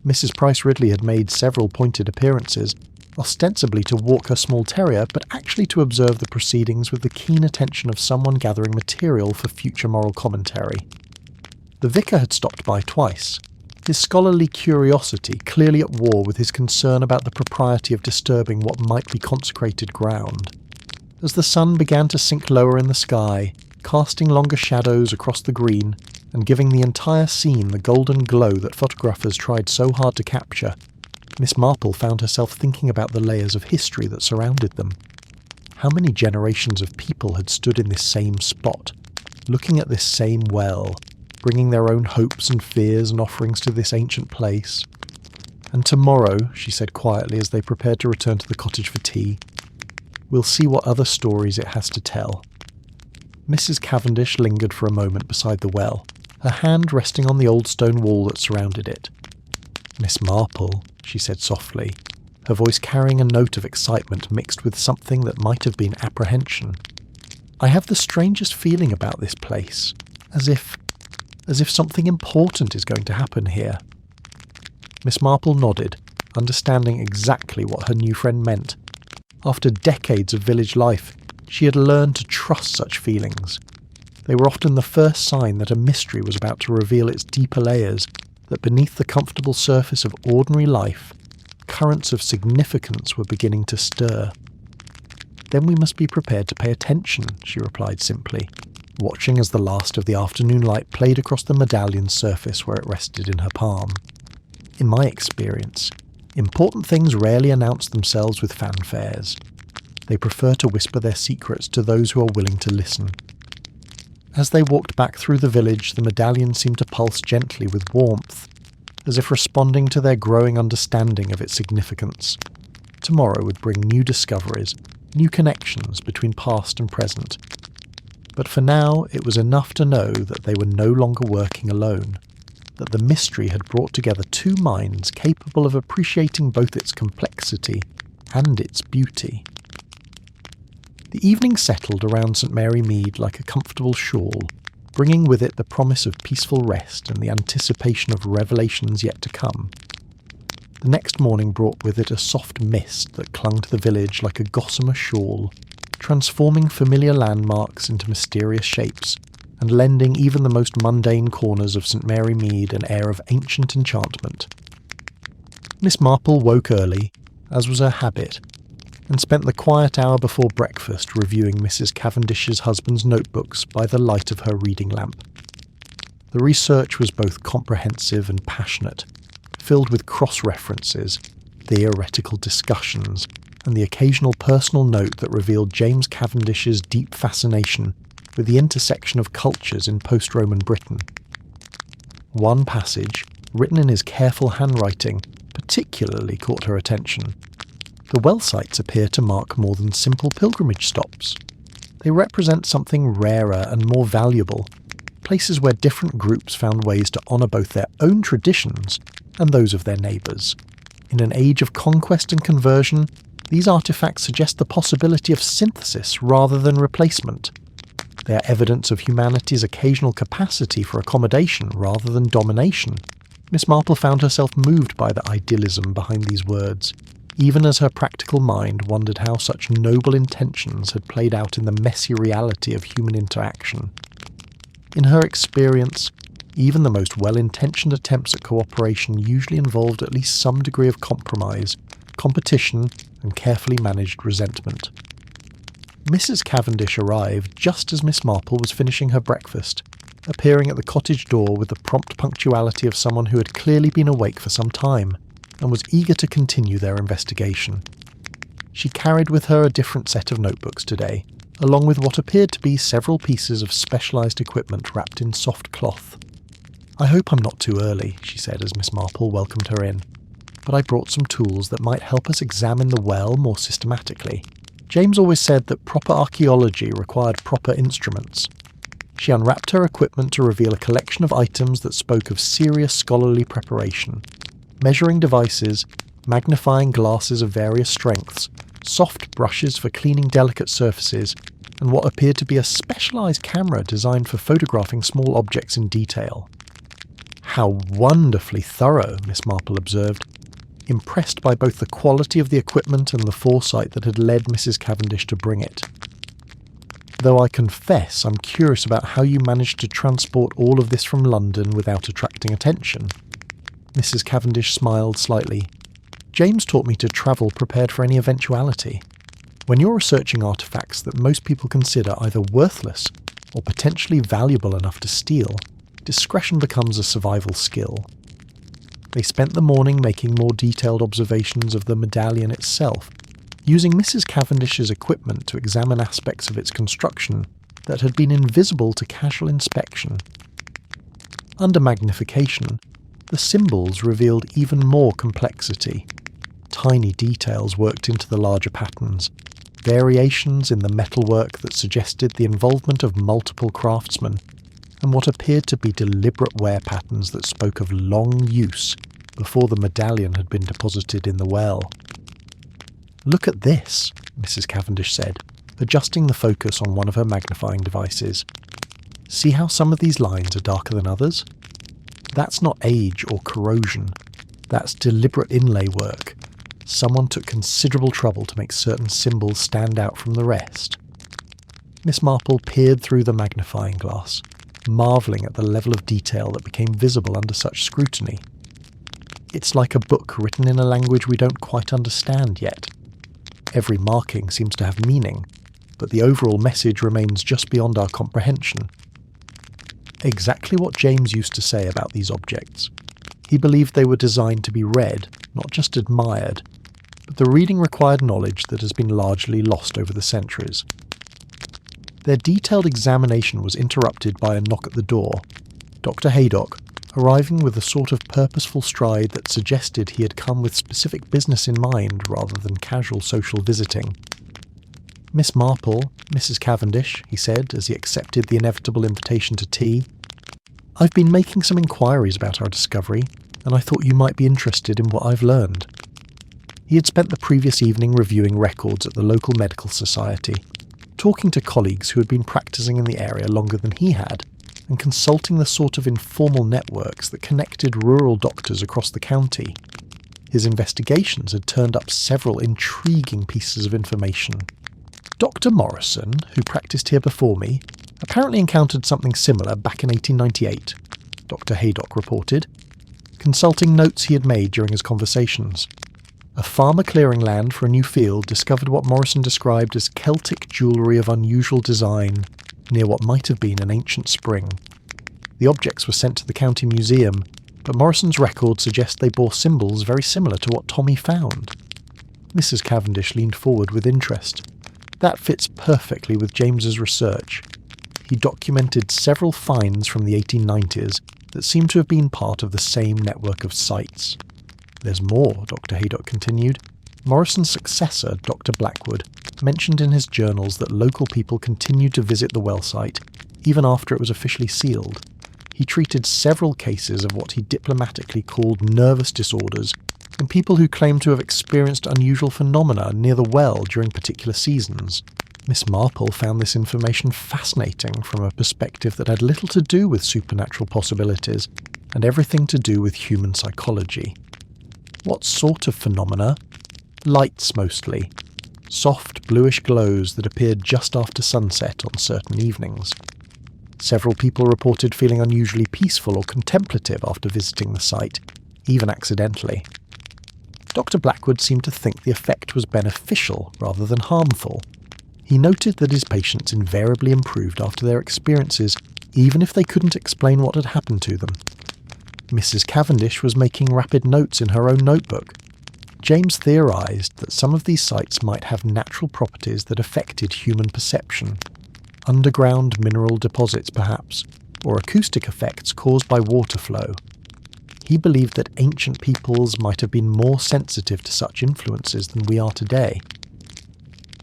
Mrs. Price Ridley had made several pointed appearances, ostensibly to walk her small terrier, but actually to observe the proceedings with the keen attention of someone gathering material for future moral commentary. The vicar had stopped by twice, his scholarly curiosity clearly at war with his concern about the propriety of disturbing what might be consecrated ground. As the sun began to sink lower in the sky, casting longer shadows across the green, and giving the entire scene the golden glow that photographers tried so hard to capture, Miss Marple found herself thinking about the layers of history that surrounded them. How many generations of people had stood in this same spot, looking at this same well, bringing their own hopes and fears and offerings to this ancient place? And tomorrow, she said quietly as they prepared to return to the cottage for tea, we'll see what other stories it has to tell. Mrs. Cavendish lingered for a moment beside the well, her hand resting on the old stone wall that surrounded it. Miss Marple, she said softly, her voice carrying a note of excitement mixed with something that might have been apprehension. I have the strangest feeling about this place, as if something important is going to happen here. Miss Marple nodded, understanding exactly what her new friend meant. After decades of village life, she had learned to trust such feelings. They were often the first sign that a mystery was about to reveal its deeper layers, that beneath the comfortable surface of ordinary life, currents of significance were beginning to stir. Then we must be prepared to pay attention, she replied simply, watching as the last of the afternoon light played across the medallion's surface where it rested in her palm. In my experience, important things rarely announce themselves with fanfares. They prefer to whisper their secrets to those who are willing to listen. As they walked back through the village, the medallion seemed to pulse gently with warmth, as if responding to their growing understanding of its significance. Tomorrow would bring new discoveries, new connections between past and present. But for now, it was enough to know that they were no longer working alone, that the mystery had brought together two minds capable of appreciating both its complexity and its beauty. The evening settled around St. Mary Mead like a comfortable shawl, bringing with it the promise of peaceful rest and the anticipation of revelations yet to come. The next morning brought with it a soft mist that clung to the village like a gossamer shawl, transforming familiar landmarks into mysterious shapes, and lending even the most mundane corners of St. Mary Mead an air of ancient enchantment. Miss Marple woke early, as was her habit, and spent the quiet hour before breakfast reviewing Mrs. Cavendish's husband's notebooks by the light of her reading lamp. The research was both comprehensive and passionate, filled with cross-references, theoretical discussions, and the occasional personal note that revealed James Cavendish's deep fascination with the intersection of cultures in post-Roman Britain. One passage, written in his careful handwriting, particularly caught her attention. The well sites appear to mark more than simple pilgrimage stops. They represent something rarer and more valuable, places where different groups found ways to honour both their own traditions and those of their neighbours. In an age of conquest and conversion, these artefacts suggest the possibility of synthesis rather than replacement. They are evidence of humanity's occasional capacity for accommodation rather than domination. Miss Marple found herself moved by the idealism behind these words, even as her practical mind wondered how such noble intentions had played out in the messy reality of human interaction. In her experience, even the most well-intentioned attempts at cooperation usually involved at least some degree of compromise, competition, and carefully managed resentment. Mrs. Cavendish arrived just as Miss Marple was finishing her breakfast, appearing at the cottage door with the prompt punctuality of someone who had clearly been awake for some time, and was eager to continue their investigation. She carried with her a different set of notebooks today, along with what appeared to be several pieces of specialised equipment wrapped in soft cloth. "I hope I'm not too early," she said as Miss Marple welcomed her in, "but I brought some tools that might help us examine the well more systematically. James always said that proper archaeology required proper instruments. She unwrapped her equipment to reveal a collection of items that spoke of serious scholarly preparation. Measuring devices, magnifying glasses of various strengths, soft brushes for cleaning delicate surfaces, and what appeared to be a specialised camera designed for photographing small objects in detail. "How wonderfully thorough," Miss Marple observed, impressed by both the quality of the equipment and the foresight that had led Mrs. Cavendish to bring it. "Though I confess I'm curious about how you managed to transport all of this from London without attracting attention." Mrs. Cavendish smiled slightly. "James taught me to travel prepared for any eventuality. When you're researching artefacts that most people consider either worthless or potentially valuable enough to steal, discretion becomes a survival skill." They spent the morning making more detailed observations of the medallion itself, using Mrs. Cavendish's equipment to examine aspects of its construction that had been invisible to casual inspection. Under magnification, the symbols revealed even more complexity. Tiny details worked into the larger patterns, variations in the metalwork that suggested the involvement of multiple craftsmen, and what appeared to be deliberate wear patterns that spoke of long use before the medallion had been deposited in the well. "Look at this," Mrs. Cavendish said, adjusting the focus on one of her magnifying devices. "See how some of these lines are darker than others? That's not age or corrosion. That's deliberate inlay work. Someone took considerable trouble to make certain symbols stand out from the rest." Miss Marple peered through the magnifying glass, marvelling at the level of detail that became visible under such scrutiny. "It's like a book written in a language we don't quite understand yet. Every marking seems to have meaning, but the overall message remains just beyond our comprehension." Exactly what James used to say about these objects. He believed they were designed to be read, not just admired, but the reading required knowledge that has been largely lost over the centuries. Their detailed examination was interrupted by a knock at the door. Dr. Haydock, arriving with a sort of purposeful stride that suggested he had come with specific business in mind rather than casual social visiting. "Miss Marple, Mrs. Cavendish," he said as he accepted the inevitable invitation to tea. "I've been making some inquiries about our discovery, and I thought you might be interested in what I've learned." He had spent the previous evening reviewing records at the local medical society, talking to colleagues who had been practicing in the area longer than he had, and consulting the sort of informal networks that connected rural doctors across the county. His investigations had turned up several intriguing pieces of information. "Dr. Morrison, who practiced here before me, apparently encountered something similar back in 1898, Dr. Haydock reported, consulting notes he had made during his conversations. A farmer clearing land for a new field discovered what Morrison described as Celtic jewellery of unusual design near what might have been an ancient spring. The objects were sent to the county museum, but Morrison's records suggest they bore symbols very similar to what Tommy found." Mrs. Cavendish leaned forward with interest. "That fits perfectly with James's research. He documented several finds from the 1890s that seem to have been part of the same network of sites. There's more," Dr. Haydock continued. "Morrison's successor, Dr. Blackwood, mentioned in his journals that local people continued to visit the well site even after it was officially sealed. He treated several cases of what he diplomatically called nervous disorders in people who claimed to have experienced unusual phenomena near the well during particular seasons." Miss Marple found this information fascinating from a perspective that had little to do with supernatural possibilities and everything to do with human psychology. "What sort of phenomena?" "Lights mostly. Soft bluish glows that appeared just after sunset on certain evenings. Several people reported feeling unusually peaceful or contemplative after visiting the site, even accidentally. Dr. Blackwood seemed to think the effect was beneficial rather than harmful. He noted that his patients invariably improved after their experiences, even if they couldn't explain what had happened to them." Mrs. Cavendish was making rapid notes in her own notebook. James theorized that some of these sites might have natural properties that affected human perception. Underground mineral deposits, perhaps, or acoustic effects caused by water flow. He believed that ancient peoples might have been more sensitive to such influences than we are today.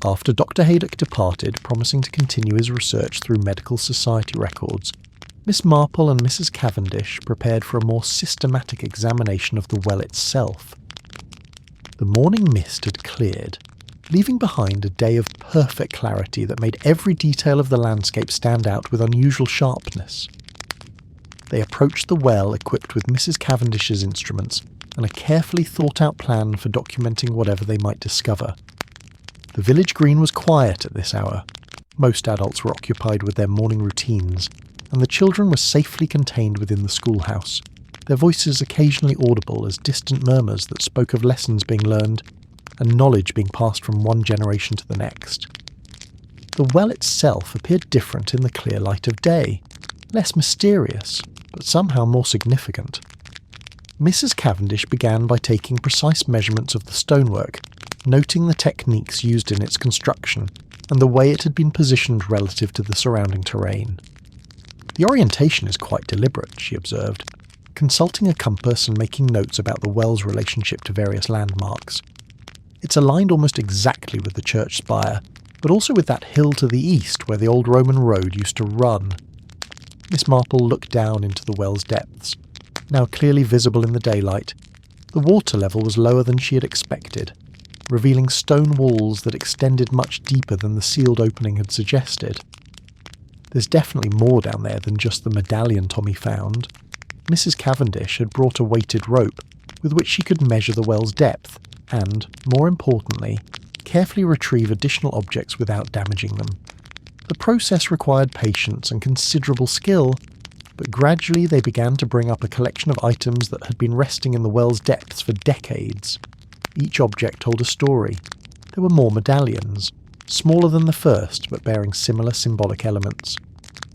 After Dr. Haydock departed, promising to continue his research through medical society records, Miss Marple and Mrs. Cavendish prepared for a more systematic examination of the well itself. The morning mist had cleared, leaving behind a day of perfect clarity that made every detail of the landscape stand out with unusual sharpness. They approached the well equipped with Mrs. Cavendish's instruments and a carefully thought-out plan for documenting whatever they might discover. The village green was quiet at this hour. Most adults were occupied with their morning routines, and the children were safely contained within the schoolhouse, their voices occasionally audible as distant murmurs that spoke of lessons being learned and knowledge being passed from one generation to the next. The well itself appeared different in the clear light of day, less mysterious, but somehow more significant. Mrs. Cavendish began by taking precise measurements of the stonework, noting the techniques used in its construction and the way it had been positioned relative to the surrounding terrain. "The orientation is quite deliberate," she observed, consulting a compass and making notes about the well's relationship to various landmarks. "It's aligned almost exactly with the church spire, but also with that hill to the east where the old Roman road used to run." Miss Marple looked down into the well's depths, now clearly visible in the daylight. The water level was lower than she had expected, revealing stone walls that extended much deeper than the sealed opening had suggested. "There's definitely more down there than just the medallion Tommy found." Mrs. Cavendish had brought a weighted rope with which she could measure the well's depth and, more importantly, carefully retrieve additional objects without damaging them. The process required patience and considerable skill, but gradually they began to bring up a collection of items that had been resting in the well's depths for decades. Each object told a story. There were more medallions, smaller than the first but bearing similar symbolic elements.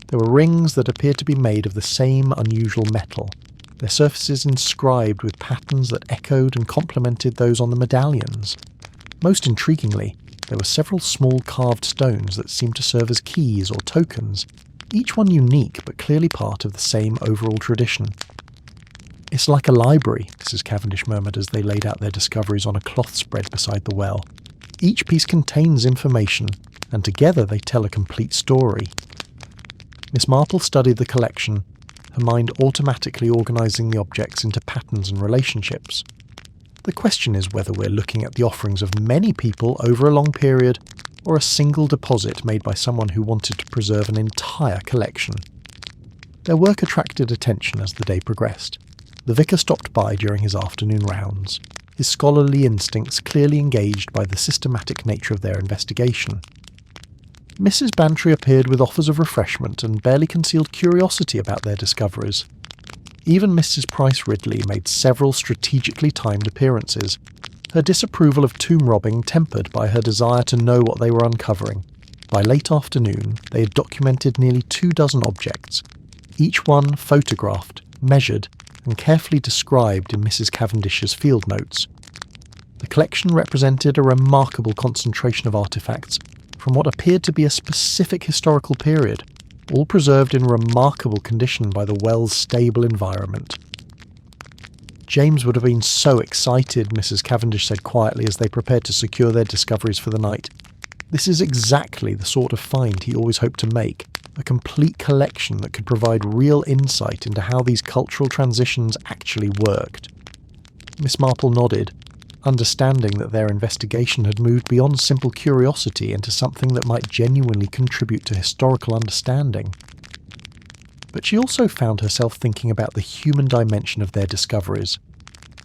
There were rings that appeared to be made of the same unusual metal, their surfaces inscribed with patterns that echoed and complemented those on the medallions. Most intriguingly, there were several small carved stones that seemed to serve as keys or tokens, each one unique but clearly part of the same overall tradition. "It's like a library," Mrs. Cavendish murmured as they laid out their discoveries on a cloth spread beside the well. "Each piece contains information, and together they tell a complete story." Miss Marple studied the collection, her mind automatically organising the objects into patterns and relationships. The question is whether we're looking at the offerings of many people over a long period, or a single deposit made by someone who wanted to preserve an entire collection. Their work attracted attention as the day progressed. The vicar stopped by during his afternoon rounds, his scholarly instincts clearly engaged by the systematic nature of their investigation. Mrs. Bantry appeared with offers of refreshment and barely concealed curiosity about their discoveries. Even Mrs. Price Ridley made several strategically timed appearances, her disapproval of tomb robbing tempered by her desire to know what they were uncovering. By late afternoon, they had documented nearly 24 objects, each one photographed, measured, and carefully described in Mrs. Cavendish's field notes. The collection represented a remarkable concentration of artefacts from what appeared to be a specific historical period, all preserved in remarkable condition by the well's stable environment. "James would have been so excited," Mrs. Cavendish said quietly as they prepared to secure their discoveries for the night. "This is exactly the sort of find he always hoped to make, a complete collection that could provide real insight into how these cultural transitions actually worked." Miss Marple nodded, understanding that their investigation had moved beyond simple curiosity into something that might genuinely contribute to historical understanding. But she also found herself thinking about the human dimension of their discoveries,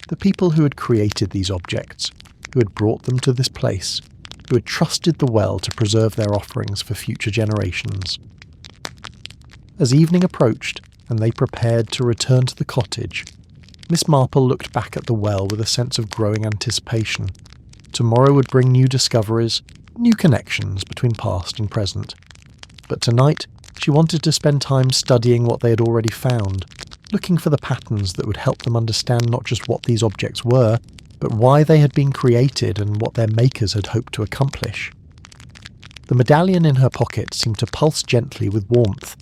the people who had created these objects, who had brought them to this place, who had trusted the well to preserve their offerings for future generations. As evening approached and they prepared to return to the cottage, Miss Marple looked back at the well with a sense of growing anticipation. Tomorrow would bring new discoveries, new connections between past and present. But tonight, she wanted to spend time studying what they had already found, looking for the patterns that would help them understand not just what these objects were, but why they had been created and what their makers had hoped to accomplish. The medallion in her pocket seemed to pulse gently with warmth,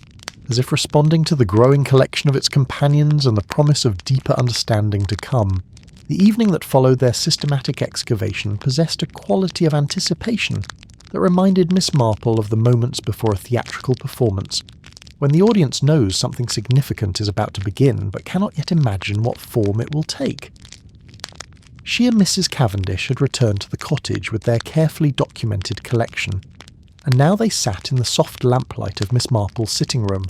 as if responding to the growing collection of its companions and the promise of deeper understanding to come. The evening that followed their systematic excavation possessed a quality of anticipation, that reminded Miss Marple of the moments before a theatrical performance, when the audience knows something significant is about to begin but cannot yet imagine what form it will take. She and Mrs. Cavendish had returned to the cottage with their carefully documented collection, and now they sat in the soft lamplight of Miss Marple's sitting room,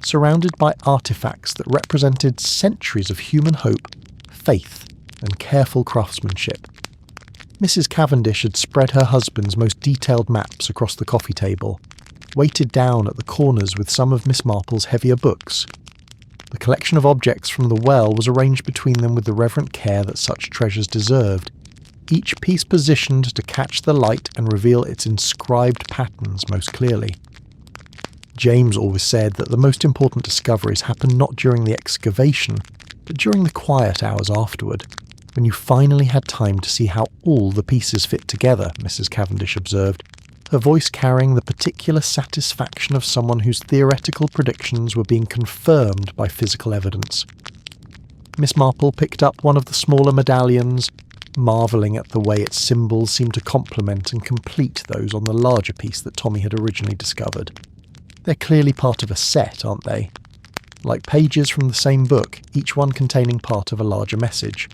surrounded by artefacts that represented centuries of human hope, faith, and careful craftsmanship. Mrs. Cavendish had spread her husband's most detailed maps across the coffee table, weighted down at the corners with some of Miss Marple's heavier books. The collection of objects from the well was arranged between them with the reverent care that such treasures deserved, each piece positioned to catch the light and reveal its inscribed patterns most clearly. James always said that the most important discoveries happen not during the excavation, but during the quiet hours afterward, when you finally had time to see how all the pieces fit together, Mrs. Cavendish observed, her voice carrying the particular satisfaction of someone whose theoretical predictions were being confirmed by physical evidence. Miss Marple picked up one of the smaller medallions, marvelling at the way its symbols seemed to complement and complete those on the larger piece that Tommy had originally discovered. They're clearly part of a set, aren't they? Like pages from the same book, each one containing part of a larger message.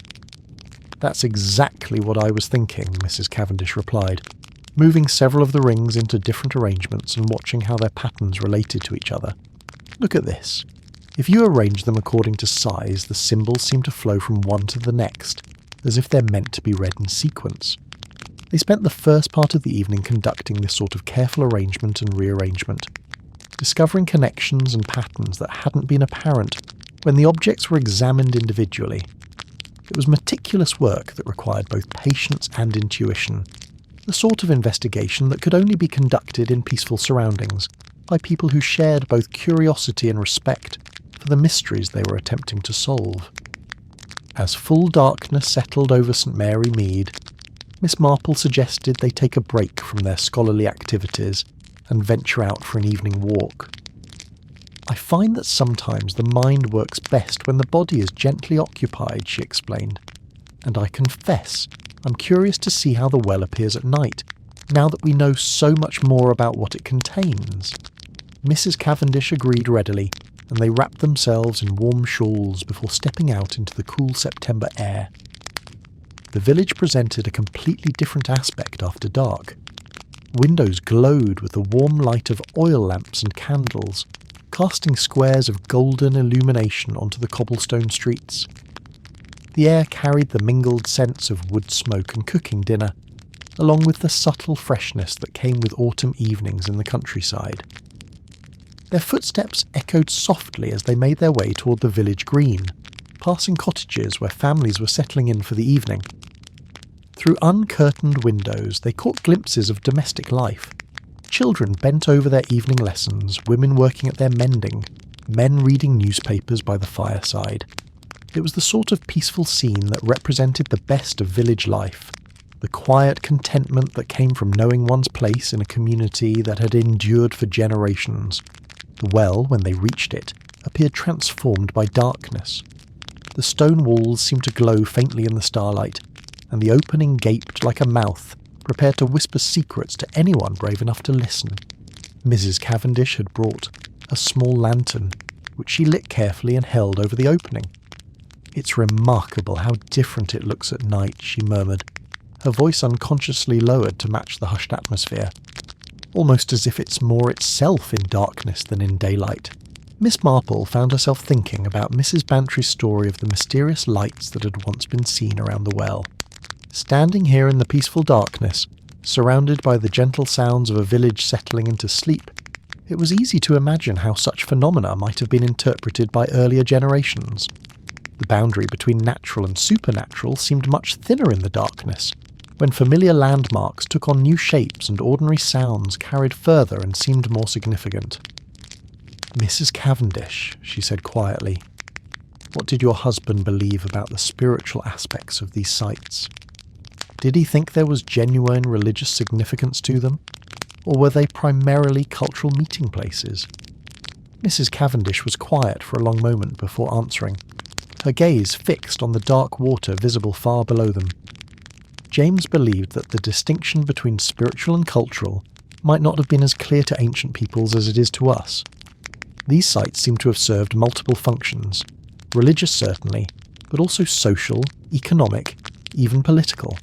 That's exactly what I was thinking, Mrs. Cavendish replied, moving several of the rings into different arrangements and watching how their patterns related to each other. Look at this. If you arrange them according to size, the symbols seem to flow from one to the next, as if they're meant to be read in sequence. They spent the first part of the evening conducting this sort of careful arrangement and rearrangement, discovering connections and patterns that hadn't been apparent when the objects were examined individually. It was meticulous work that required both patience and intuition, the sort of investigation that could only be conducted in peaceful surroundings by people who shared both curiosity and respect for the mysteries they were attempting to solve. As full darkness settled over St. Mary Mead, Miss Marple suggested they take a break from their scholarly activities and venture out for an evening walk. I find that sometimes the mind works best when the body is gently occupied, she explained, and I confess I'm curious to see how the well appears at night, now that we know so much more about what it contains. Mrs. Cavendish agreed readily, and they wrapped themselves in warm shawls before stepping out into the cool September air. The village presented a completely different aspect after dark. Windows glowed with the warm light of oil lamps and candles, casting squares of golden illumination onto the cobblestone streets. The air carried the mingled scents of wood smoke and cooking dinner, along with the subtle freshness that came with autumn evenings in the countryside. Their footsteps echoed softly as they made their way toward the village green, passing cottages where families were settling in for the evening. Through uncurtained windows they caught glimpses of domestic life. Children bent over their evening lessons, women working at their mending, men reading newspapers by the fireside. It was the sort of peaceful scene that represented the best of village life, the quiet contentment that came from knowing one's place in a community that had endured for generations. The well, when they reached it, appeared transformed by darkness. The stone walls seemed to glow faintly in the starlight, and the opening gaped like a mouth, prepared to whisper secrets to anyone brave enough to listen. Mrs. Cavendish had brought a small lantern, which she lit carefully and held over the opening. "It's remarkable how different it looks at night," she murmured, her voice unconsciously lowered to match the hushed atmosphere, almost as if it's more itself in darkness than in daylight. Miss Marple found herself thinking about Mrs. Bantry's story of the mysterious lights that had once been seen around the well. Standing here in the peaceful darkness, surrounded by the gentle sounds of a village settling into sleep, it was easy to imagine how such phenomena might have been interpreted by earlier generations. The boundary between natural and supernatural seemed much thinner in the darkness, when familiar landmarks took on new shapes and ordinary sounds carried further and seemed more significant. "Mrs. Cavendish," she said quietly, "what did your husband believe about the spiritual aspects of these sites? Did he think there was genuine religious significance to them, or were they primarily cultural meeting places?" Mrs. Cavendish was quiet for a long moment before answering, her gaze fixed on the dark water visible far below them. James believed that the distinction between spiritual and cultural might not have been as clear to ancient peoples as it is to us. These sites seem to have served multiple functions, religious certainly, but also social, economic, even political.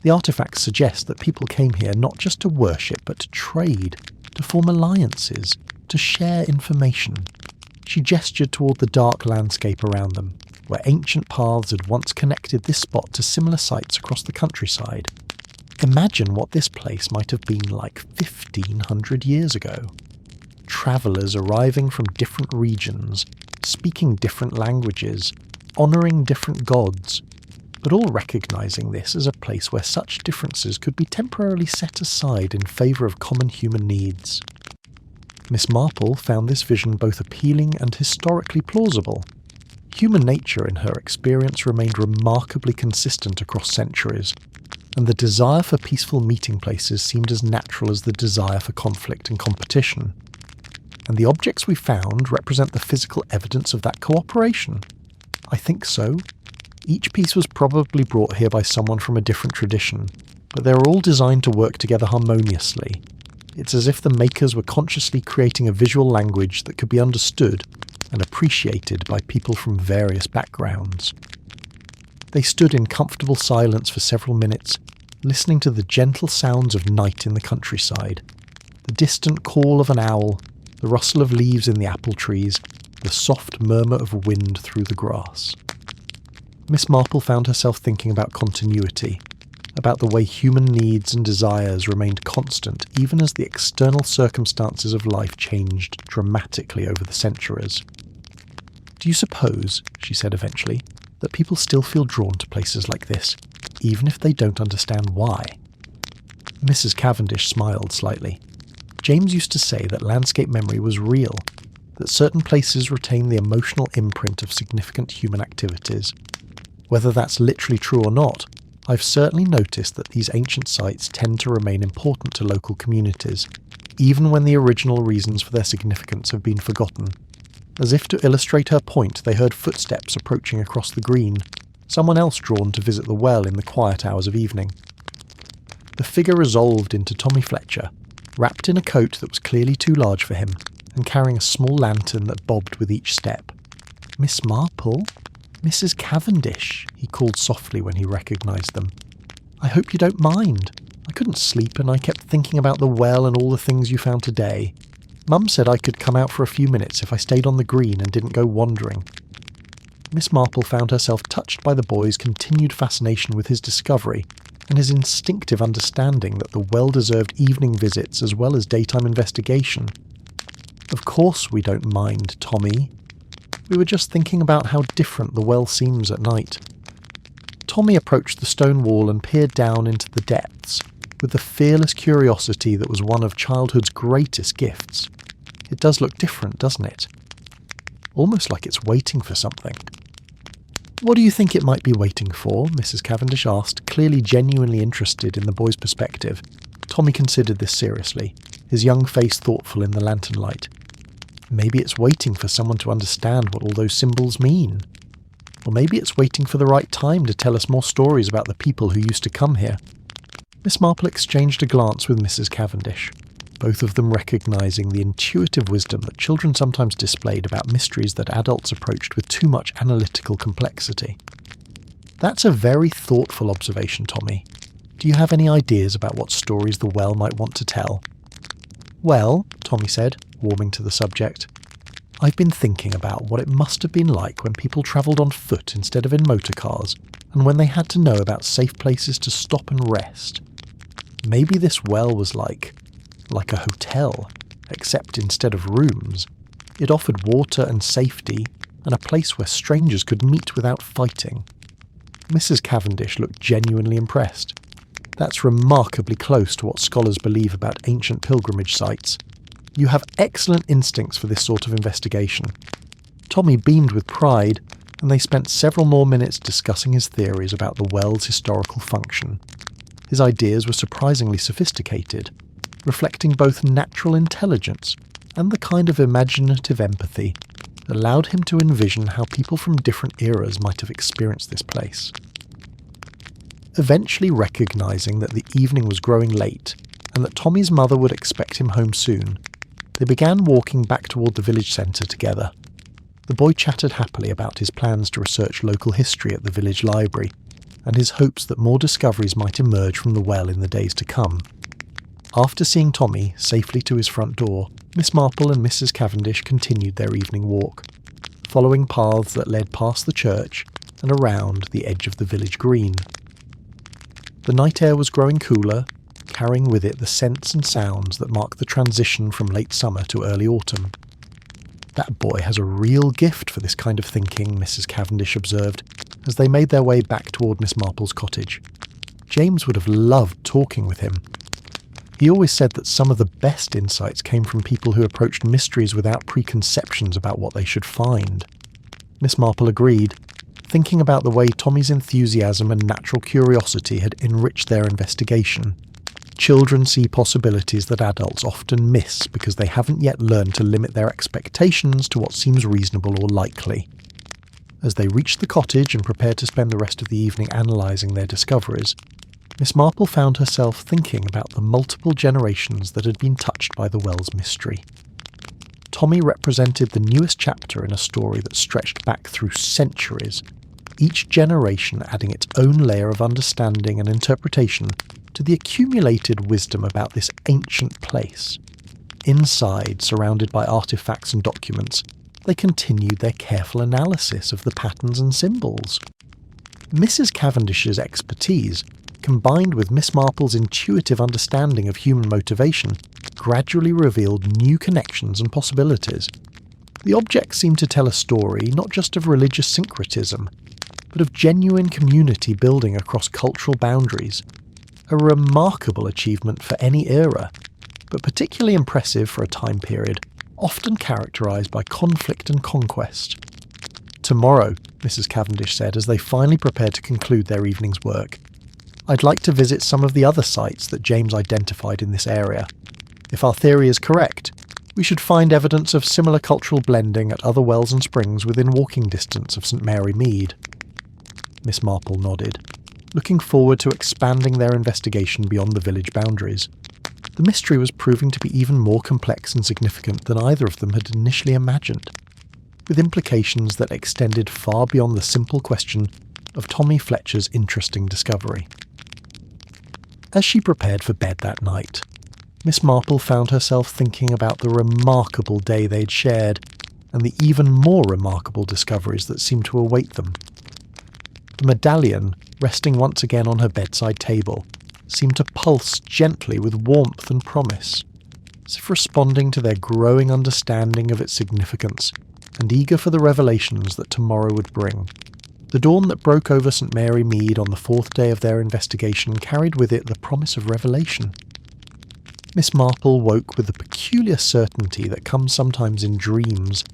The artifacts suggest that people came here not just to worship, but to trade, to form alliances, to share information. She gestured toward the dark landscape around them, where ancient paths had once connected this spot to similar sites across the countryside. Imagine what this place might have been like 1,500 years ago. Travellers arriving from different regions, speaking different languages, honouring different gods, but all recognising this as a place where such differences could be temporarily set aside in favour of common human needs. Miss Marple found this vision both appealing and historically plausible. Human nature, in her experience, remained remarkably consistent across centuries, and the desire for peaceful meeting places seemed as natural as the desire for conflict and competition. And the objects we found represent the physical evidence of that cooperation. I think so. Each piece was probably brought here by someone from a different tradition, but they were all designed to work together harmoniously. It's as if the makers were consciously creating a visual language that could be understood and appreciated by people from various backgrounds. They stood in comfortable silence for several minutes, listening to the gentle sounds of night in the countryside, the distant call of an owl, the rustle of leaves in the apple trees, the soft murmur of wind through the grass. Miss Marple found herself thinking about continuity, about the way human needs and desires remained constant even as the external circumstances of life changed dramatically over the centuries. "Do you suppose," she said eventually, "that people still feel drawn to places like this, even if they don't understand why?" Mrs. Cavendish smiled slightly. James used to say that landscape memory was real, that certain places retain the emotional imprint of significant human activities. Whether that's literally true or not, I've certainly noticed that these ancient sites tend to remain important to local communities, even when the original reasons for their significance have been forgotten. As if to illustrate her point, they heard footsteps approaching across the green, someone else drawn to visit the well in the quiet hours of evening. The figure resolved into Tommy Fletcher, wrapped in a coat that was clearly too large for him, and carrying a small lantern that bobbed with each step. "Miss Marple? Mrs. Cavendish," he called softly when he recognised them. "I hope you don't mind. I couldn't sleep and I kept thinking about the well and all the things you found today. Mum said I could come out for a few minutes if I stayed on the green and didn't go wandering." Miss Marple found herself touched by the boy's continued fascination with his discovery and his instinctive understanding that the well-deserved evening visits as well as daytime investigation. "Of course we don't mind, Tommy. We were just thinking about how different the well seems at night." Tommy approached the stone wall and peered down into the depths, with the fearless curiosity that was one of childhood's greatest gifts. It does look different, doesn't it? Almost like it's waiting for something. "What do you think it might be waiting for?" Mrs. Cavendish asked, clearly genuinely interested in the boy's perspective. Tommy considered this seriously, his young face thoughtful in the lantern light. "Maybe it's waiting for someone to understand what all those symbols mean. Or maybe it's waiting for the right time to tell us more stories about the people who used to come here." Miss Marple exchanged a glance with Mrs. Cavendish, both of them recognising the intuitive wisdom that children sometimes displayed about mysteries that adults approached with too much analytical complexity. "That's a very thoughtful observation, Tommy. Do you have any ideas about what stories the well might want to tell?" "Well," Tommy said, warming to the subject, "I've been thinking about what it must have been like when people travelled on foot instead of in motor cars, and when they had to know about safe places to stop and rest. Maybe this well was like a hotel, except instead of rooms, it offered water and safety, and a place where strangers could meet without fighting." Mrs. Cavendish looked genuinely impressed. "That's remarkably close to what scholars believe about ancient pilgrimage sites. You have excellent instincts for this sort of investigation." Tommy beamed with pride, and they spent several more minutes discussing his theories about the well's historical function. His ideas were surprisingly sophisticated, reflecting both natural intelligence and the kind of imaginative empathy that allowed him to envision how people from different eras might have experienced this place. Eventually recognising that the evening was growing late and that Tommy's mother would expect him home soon, they began walking back toward the village centre together. The boy chattered happily about his plans to research local history at the village library and his hopes that more discoveries might emerge from the well in the days to come. After seeing Tommy safely to his front door, Miss Marple and Mrs. Cavendish continued their evening walk, following paths that led past the church and around the edge of the village green. The night air was growing cooler, carrying with it the scents and sounds that mark the transition from late summer to early autumn. "That boy has a real gift for this kind of thinking," Mrs. Cavendish observed, as they made their way back toward Miss Marple's cottage. "James would have loved talking with him. He always said that some of the best insights came from people who approached mysteries without preconceptions about what they should find." Miss Marple agreed, thinking about the way Tommy's enthusiasm and natural curiosity had enriched their investigation. Children see possibilities that adults often miss because they haven't yet learned to limit their expectations to what seems reasonable or likely. As they reached the cottage and prepared to spend the rest of the evening analysing their discoveries, Miss Marple found herself thinking about the multiple generations that had been touched by the well's mystery. Tommy represented the newest chapter in a story that stretched back through centuries, each generation adding its own layer of understanding and interpretation to the accumulated wisdom about this ancient place. Inside, surrounded by artifacts and documents, they continued their careful analysis of the patterns and symbols. Mrs. Cavendish's expertise, combined with Miss Marple's intuitive understanding of human motivation, gradually revealed new connections and possibilities. The objects seemed to tell a story not just of religious syncretism, but of genuine community building across cultural boundaries. A remarkable achievement for any era, but particularly impressive for a time period often characterised by conflict and conquest. "Tomorrow," Mrs. Cavendish said as they finally prepared to conclude their evening's work, "I'd like to visit some of the other sites that James identified in this area. If our theory is correct, we should find evidence of similar cultural blending at other wells and springs within walking distance of St Mary Mead." Miss Marple nodded, looking forward to expanding their investigation beyond the village boundaries. The mystery was proving to be even more complex and significant than either of them had initially imagined, with implications that extended far beyond the simple question of Tommy Fletcher's interesting discovery. As she prepared for bed that night, Miss Marple found herself thinking about the remarkable day they'd shared and the even more remarkable discoveries that seemed to await them. The medallion, resting once again on her bedside table, seemed to pulse gently with warmth and promise, as if responding to their growing understanding of its significance and eager for the revelations that tomorrow would bring. The dawn that broke over St Mary Mead on the fourth day of their investigation carried with it the promise of revelation. Miss Marple woke with the peculiar certainty that comes sometimes in dreams,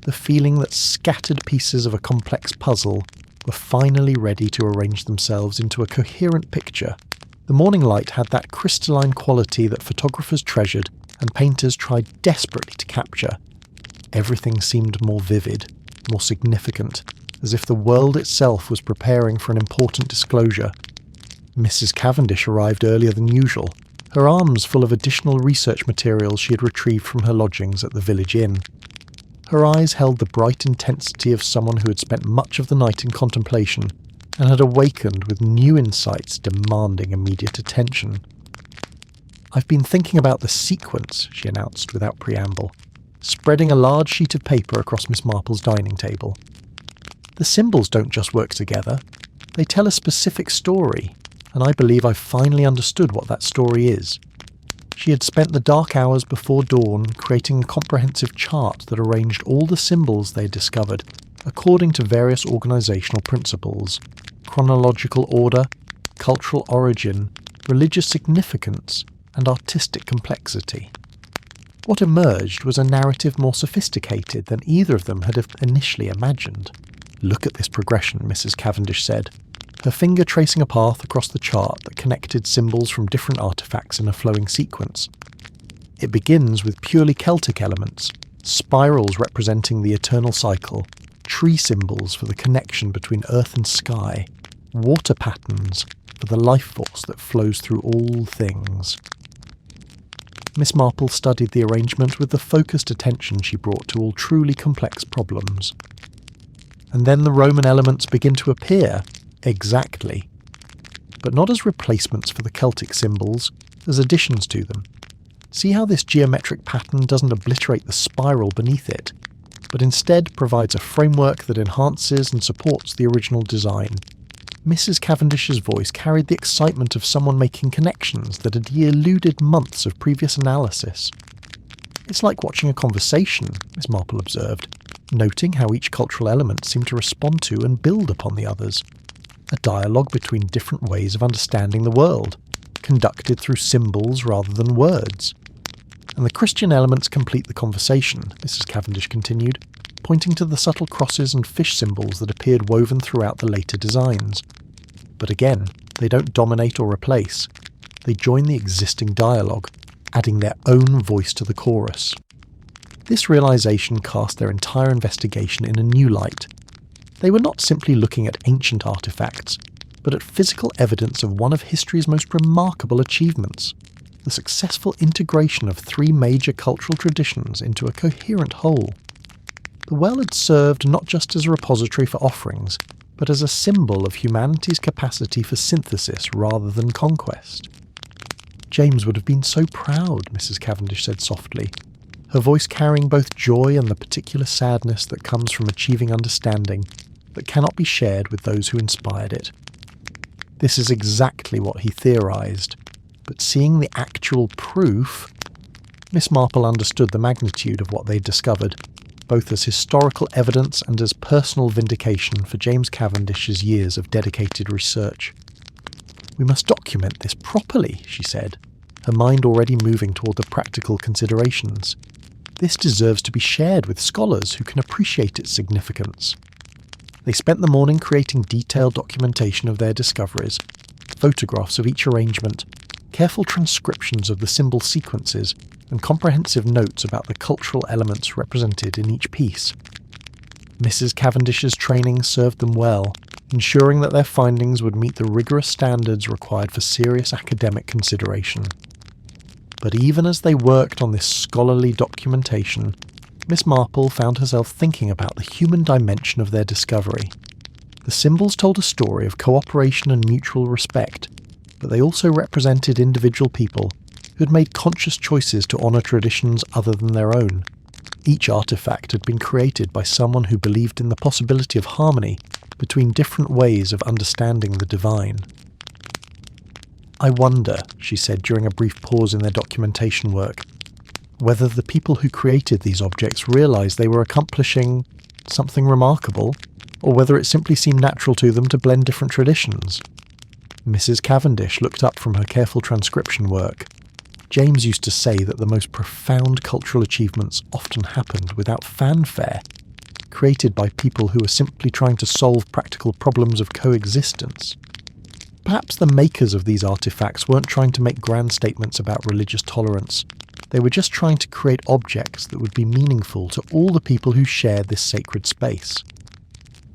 the feeling that scattered pieces of a complex puzzle were finally ready to arrange themselves into a coherent picture. The morning light had that crystalline quality that photographers treasured and painters tried desperately to capture. Everything seemed more vivid, more significant, as if the world itself was preparing for an important disclosure. Mrs. Cavendish arrived earlier than usual, her arms full of additional research materials she had retrieved from her lodgings at the village inn. Her eyes held the bright intensity of someone who had spent much of the night in contemplation and had awakened with new insights demanding immediate attention. "I've been thinking about the sequence," she announced without preamble, spreading a large sheet of paper across Miss Marple's dining table. "The symbols don't just work together. They tell a specific story, and I believe I've finally understood what that story is." She had spent the dark hours before dawn creating a comprehensive chart that arranged all the symbols they had discovered according to various organisational principles: chronological order, cultural origin, religious significance, and artistic complexity. What emerged was a narrative more sophisticated than either of them had initially imagined. "Look at this progression," Mrs. Cavendish said, her finger tracing a path across the chart that connected symbols from different artefacts in a flowing sequence. "It begins with purely Celtic elements, spirals representing the eternal cycle, tree symbols for the connection between earth and sky, water patterns, for the life force that flows through all things. Miss Marple studied the arrangement with the focused attention she brought to all truly complex problems. And then the Roman elements begin to appear, exactly, but not as replacements for the Celtic symbols, as additions to them. See how this geometric pattern doesn't obliterate the spiral beneath it, but instead provides a framework that enhances and supports the original design. Mrs. Cavendish's voice carried the excitement of someone making connections that had eluded months of previous analysis. "It's like watching a conversation," Miss Marple observed, noting how each cultural element seemed to respond to and build upon the others. A dialogue between different ways of understanding the world, conducted through symbols rather than words. "And the Christian elements complete the conversation," Mrs. Cavendish continued, pointing to the subtle crosses and fish symbols that appeared woven throughout the later designs. But again, they don't dominate or replace. They join the existing dialogue, adding their own voice to the chorus. This realization cast their entire investigation in a new light. They were not simply looking at ancient artifacts, but at physical evidence of one of history's most remarkable achievements: the successful integration of three major cultural traditions into a coherent whole. The well had served not just as a repository for offerings, but as a symbol of humanity's capacity for synthesis rather than conquest. "James would have been so proud," Mrs. Cavendish said softly, her voice carrying both joy and the particular sadness that comes from achieving understanding that cannot be shared with those who inspired it. This is exactly what he theorized, but seeing the actual proof, Miss Marple understood the magnitude of what they'd discovered, both as historical evidence and as personal vindication for James Cavendish's years of dedicated research. "We must document this properly," she said, her mind already moving toward the practical considerations. "This deserves to be shared with scholars who can appreciate its significance." They spent the morning creating detailed documentation of their discoveries, photographs of each arrangement, careful transcriptions of the symbol sequences, and comprehensive notes about the cultural elements represented in each piece. Mrs. Cavendish's training served them well, ensuring that their findings would meet the rigorous standards required for serious academic consideration. But even as they worked on this scholarly documentation, Miss Marple found herself thinking about the human dimension of their discovery. The symbols told a story of cooperation and mutual respect, but they also represented individual people who had made conscious choices to honour traditions other than their own. Each artefact had been created by someone who believed in the possibility of harmony between different ways of understanding the divine. "I wonder," she said during a brief pause in their documentation work, "whether the people who created these objects realised they were accomplishing something remarkable, or whether it simply seemed natural to them to blend different traditions." Mrs. Cavendish looked up from her careful transcription work. James used to say that the most profound cultural achievements often happened without fanfare, created by people who were simply trying to solve practical problems of coexistence. Perhaps the makers of these artifacts weren't trying to make grand statements about religious tolerance. They were just trying to create objects that would be meaningful to all the people who shared this sacred space.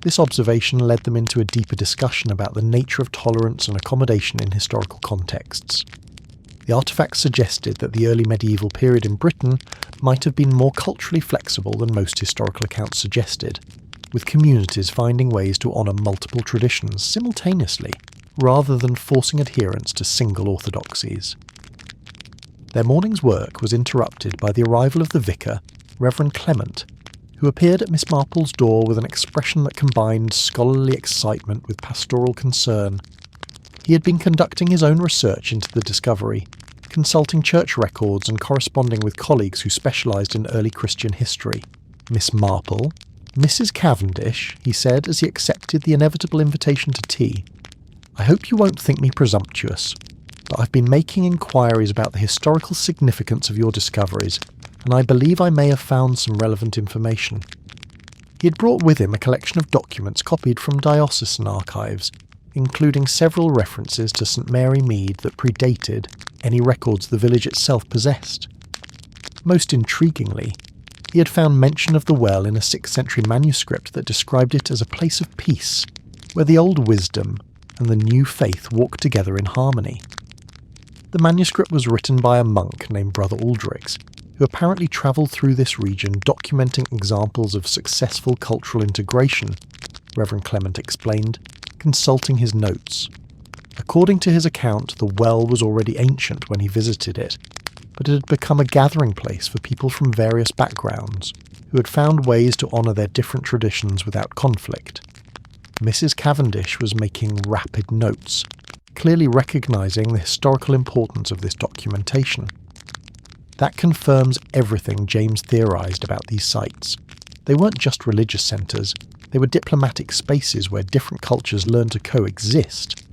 This observation led them into a deeper discussion about the nature of tolerance and accommodation in historical contexts. The artifacts suggested that the early medieval period in Britain might have been more culturally flexible than most historical accounts suggested, with communities finding ways to honour multiple traditions simultaneously, rather than forcing adherence to single orthodoxies. Their morning's work was interrupted by the arrival of the vicar, Reverend Clement, who appeared at Miss Marple's door with an expression that combined scholarly excitement with pastoral concern. He had been conducting his own research into the discovery, consulting church records and corresponding with colleagues who specialised in early Christian history. "Miss Marple, Mrs. Cavendish," he said as he accepted the inevitable invitation to tea. "I hope you won't think me presumptuous, but I've been making inquiries about the historical significance of your discoveries, and I believe I may have found some relevant information." He had brought with him a collection of documents copied from diocesan archives, including several references to St Mary Mead that predated any records the village itself possessed. Most intriguingly, he had found mention of the well in a 6th century manuscript that described it as a place of peace, where the old wisdom and the new faith walked together in harmony. The manuscript was written by a monk named Brother Aldrich, who apparently travelled through this region documenting examples of successful cultural integration, Reverend Clement explained, consulting his notes. According to his account, the well was already ancient when he visited it, but it had become a gathering place for people from various backgrounds who had found ways to honour their different traditions without conflict. Mrs. Cavendish was making rapid notes, clearly recognising the historical importance of this documentation. That confirms everything James theorised about these sites. They weren't just religious centres, they were diplomatic spaces where different cultures learned to coexist.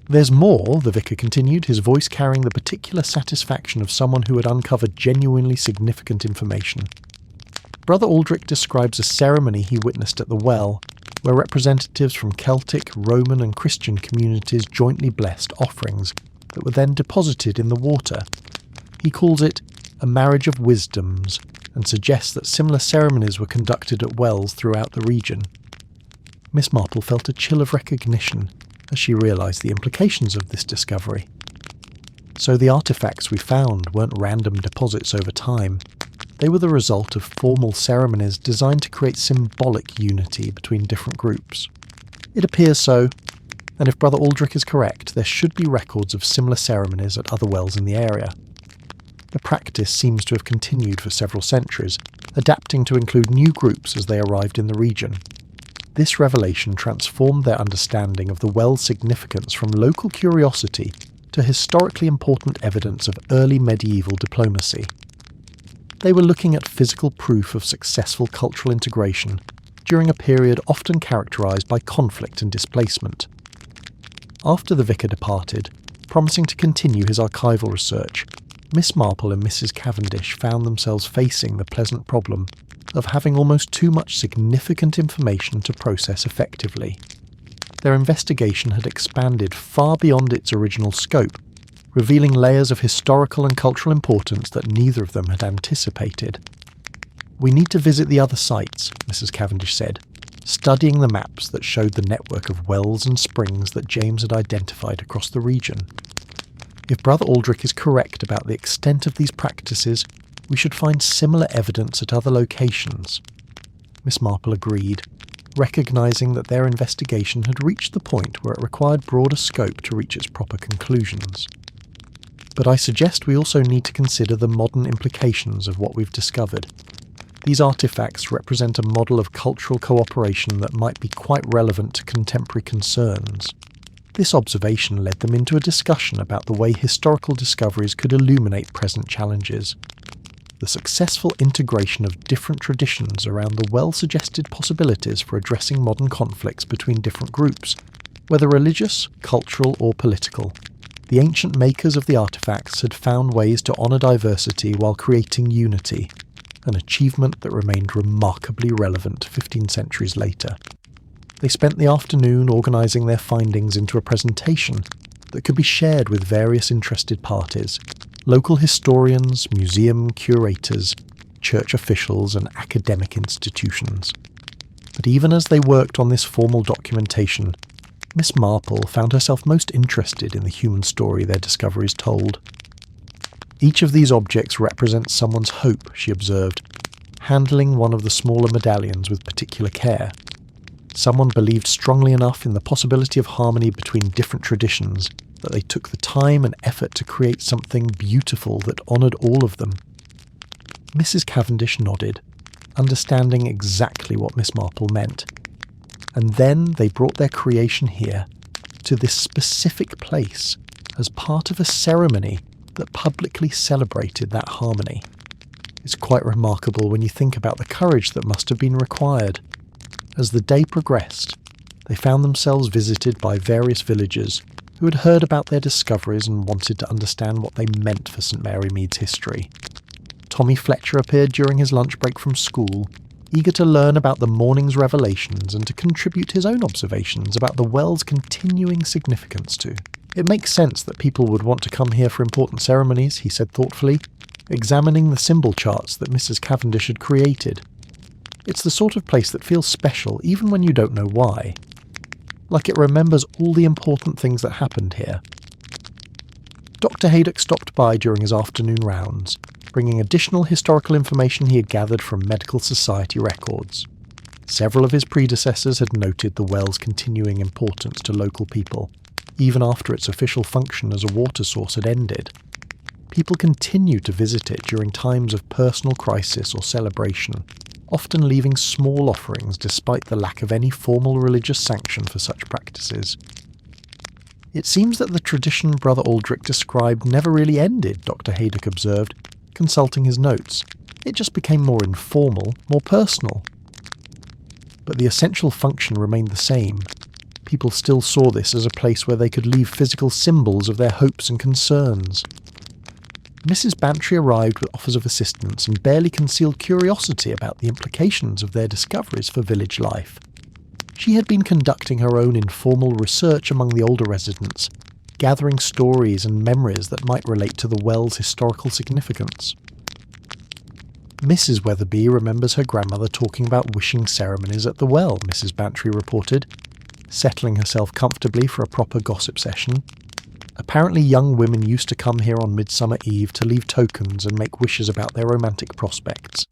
There's more, the vicar continued, his voice carrying the particular satisfaction of someone who had uncovered genuinely significant information. Brother Aldrich describes a ceremony he witnessed at the well, where representatives from Celtic, Roman and Christian communities jointly blessed offerings that were then deposited in the water. He calls it a marriage of wisdoms, and suggests that similar ceremonies were conducted at wells throughout the region. Miss Marple felt a chill of recognition as she realised the implications of this discovery. So the artefacts we found weren't random deposits over time. They were the result of formal ceremonies designed to create symbolic unity between different groups. It appears so, and if Brother Aldrich is correct, there should be records of similar ceremonies at other wells in the area. The practice seems to have continued for several centuries, adapting to include new groups as they arrived in the region. This revelation transformed their understanding of the well's significance from local curiosity to historically important evidence of early medieval diplomacy. They were looking at physical proof of successful cultural integration during a period often characterised by conflict and displacement. After the vicar departed, promising to continue his archival research, Miss Marple and Mrs. Cavendish found themselves facing the pleasant problem of having almost too much significant information to process effectively. Their investigation had expanded far beyond its original scope, revealing layers of historical and cultural importance that neither of them had anticipated. "We need to visit the other sites," Mrs. Cavendish said, studying the maps that showed the network of wells and springs that James had identified across the region. If Brother Aldrich is correct about the extent of these practices, we should find similar evidence at other locations. Miss Marple agreed, recognising that their investigation had reached the point where it required broader scope to reach its proper conclusions. But I suggest we also need to consider the modern implications of what we've discovered. These artefacts represent a model of cultural cooperation that might be quite relevant to contemporary concerns. This observation led them into a discussion about the way historical discoveries could illuminate present challenges. The successful integration of different traditions around the well-suggested possibilities for addressing modern conflicts between different groups, whether religious, cultural or political. The ancient makers of the artefacts had found ways to honour diversity while creating unity, an achievement that remained remarkably relevant 15 centuries later. They spent the afternoon organising their findings into a presentation that could be shared with various interested parties, local historians, museum curators, church officials and academic institutions. But even as they worked on this formal documentation, Miss Marple found herself most interested in the human story their discoveries told. Each of these objects represents someone's hope, she observed, handling one of the smaller medallions with particular care. Someone believed strongly enough in the possibility of harmony between different traditions that they took the time and effort to create something beautiful that honoured all of them. Mrs. Cavendish nodded, understanding exactly what Miss Marple meant. And then they brought their creation here, to this specific place, as part of a ceremony that publicly celebrated that harmony. It's quite remarkable when you think about the courage that must have been required. As the day progressed, they found themselves visited by various villagers who had heard about their discoveries and wanted to understand what they meant for St Mary Mead's history. Tommy Fletcher appeared during his lunch break from school, eager to learn about the morning's revelations and to contribute his own observations about the well's continuing significance too. "It makes sense that people would want to come here for important ceremonies," he said thoughtfully, examining the symbol charts that Mrs. Cavendish had created. "It's the sort of place that feels special even when you don't know why." like it remembers all the important things that happened here. Dr. Haydock stopped by during his afternoon rounds, bringing additional historical information he had gathered from medical society records. Several of his predecessors had noted the well's continuing importance to local people, even after its official function as a water source had ended. People continued to visit it during times of personal crisis or celebration, often leaving small offerings despite the lack of any formal religious sanction for such practices. It seems that the tradition Brother Aldrich described never really ended, Dr. Haydock observed, consulting his notes. It just became more informal, more personal. But the essential function remained the same. People still saw this as a place where they could leave physical symbols of their hopes and concerns. Mrs. Bantry arrived with offers of assistance and barely concealed curiosity about the implications of their discoveries for village life. She had been conducting her own informal research among the older residents, gathering stories and memories that might relate to the well's historical significance. Mrs. Weatherby remembers her grandmother talking about wishing ceremonies at the well, Mrs. Bantry reported, settling herself comfortably for a proper gossip session. Apparently young women used to come here on Midsummer Eve to leave tokens and make wishes about their romantic prospects.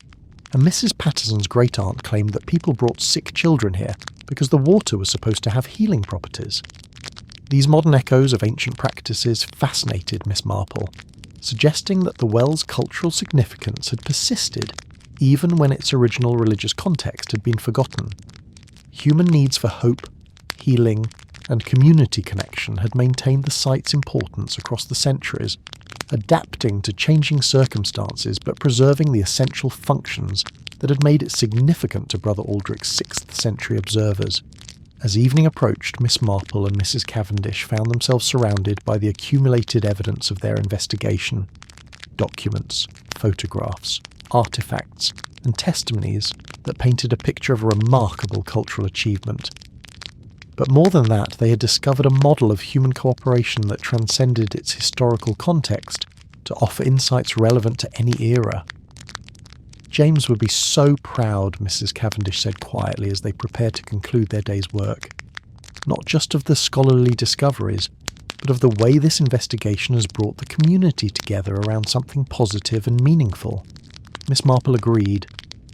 And Mrs. Patterson's great-aunt claimed that people brought sick children here because the water was supposed to have healing properties. These modern echoes of ancient practices fascinated Miss Marple, suggesting that the well's cultural significance had persisted even when its original religious context had been forgotten. Human needs for hope, healing, and community connection had maintained the site's importance across the centuries, adapting to changing circumstances but preserving the essential functions that had made it significant to Brother Aldrich's 6th century observers. As evening approached, Miss Marple and Mrs. Cavendish found themselves surrounded by the accumulated evidence of their investigation. Documents, photographs, artifacts, and testimonies that painted a picture of a remarkable cultural achievement. But more than that, they had discovered a model of human cooperation that transcended its historical context to offer insights relevant to any era. James would be so proud, Mrs. Cavendish said quietly as they prepared to conclude their day's work. Not just of the scholarly discoveries, but of the way this investigation has brought the community together around something positive and meaningful. Miss Marple agreed,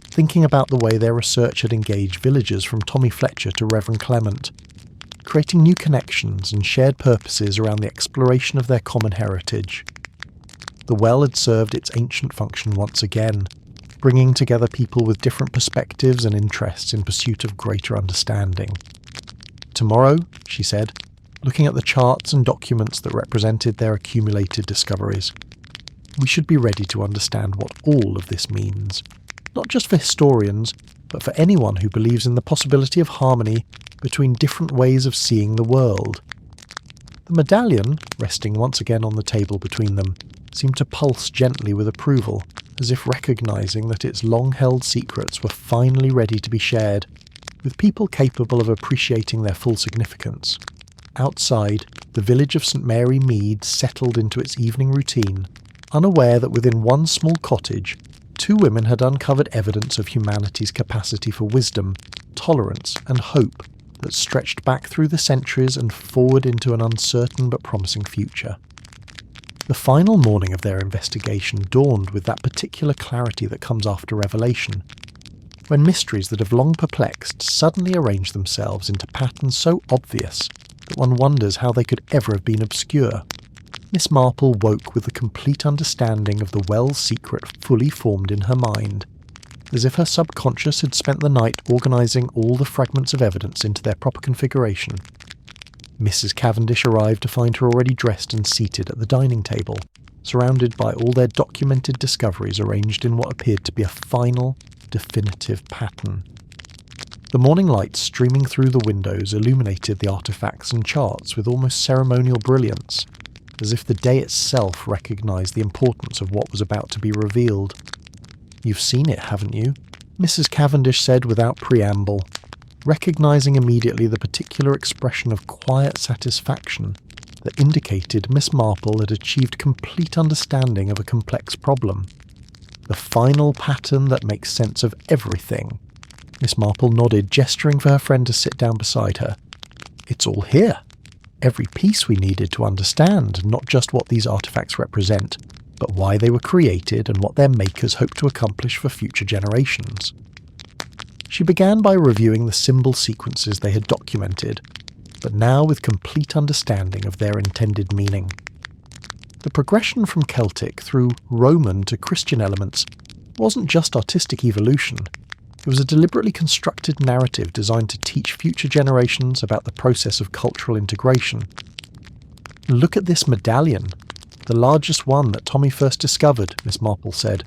thinking about the way their research had engaged villagers from Tommy Fletcher to Reverend Clement, creating new connections and shared purposes around the exploration of their common heritage. The well had served its ancient function once again, bringing together people with different perspectives and interests in pursuit of greater understanding. Tomorrow, she said, looking at the charts and documents that represented their accumulated discoveries, we should be ready to understand what all of this means, not just for historians, but for anyone who believes in the possibility of harmony between different ways of seeing the world. The medallion, resting once again on the table between them, seemed to pulse gently with approval, as if recognising that its long-held secrets were finally ready to be shared, with people capable of appreciating their full significance. Outside, the village of St Mary Mead settled into its evening routine, unaware that within one small cottage, 2 women had uncovered evidence of humanity's capacity for wisdom, tolerance, and hope that stretched back through the centuries and forward into an uncertain but promising future. The final morning of their investigation dawned with that particular clarity that comes after revelation, when mysteries that have long perplexed suddenly arrange themselves into patterns so obvious that one wonders how they could ever have been obscure. Miss Marple woke with the complete understanding of the well's secret fully formed in her mind, as if her subconscious had spent the night organising all the fragments of evidence into their proper configuration. Mrs. Cavendish arrived to find her already dressed and seated at the dining table, surrounded by all their documented discoveries arranged in what appeared to be a final, definitive pattern. The morning light streaming through the windows illuminated the artifacts and charts with almost ceremonial brilliance, as if the day itself recognised the importance of what was about to be revealed. "You've seen it, haven't you?" Mrs. Cavendish said without preamble, recognising immediately the particular expression of quiet satisfaction that indicated Miss Marple had achieved complete understanding of a complex problem. "The final pattern that makes sense of everything." Miss Marple nodded, gesturing for her friend to sit down beside her. It's all here. Every piece we needed to understand not just what these artifacts represent, but why they were created and what their makers hope to accomplish for future generations. She began by reviewing the symbol sequences they had documented, but now with complete understanding of their intended meaning. The progression from Celtic through Roman to Christian elements wasn't just artistic evolution. It was a deliberately constructed narrative designed to teach future generations about the process of cultural integration. "Look at this medallion, the largest one that Tommy first discovered," Miss Marple said,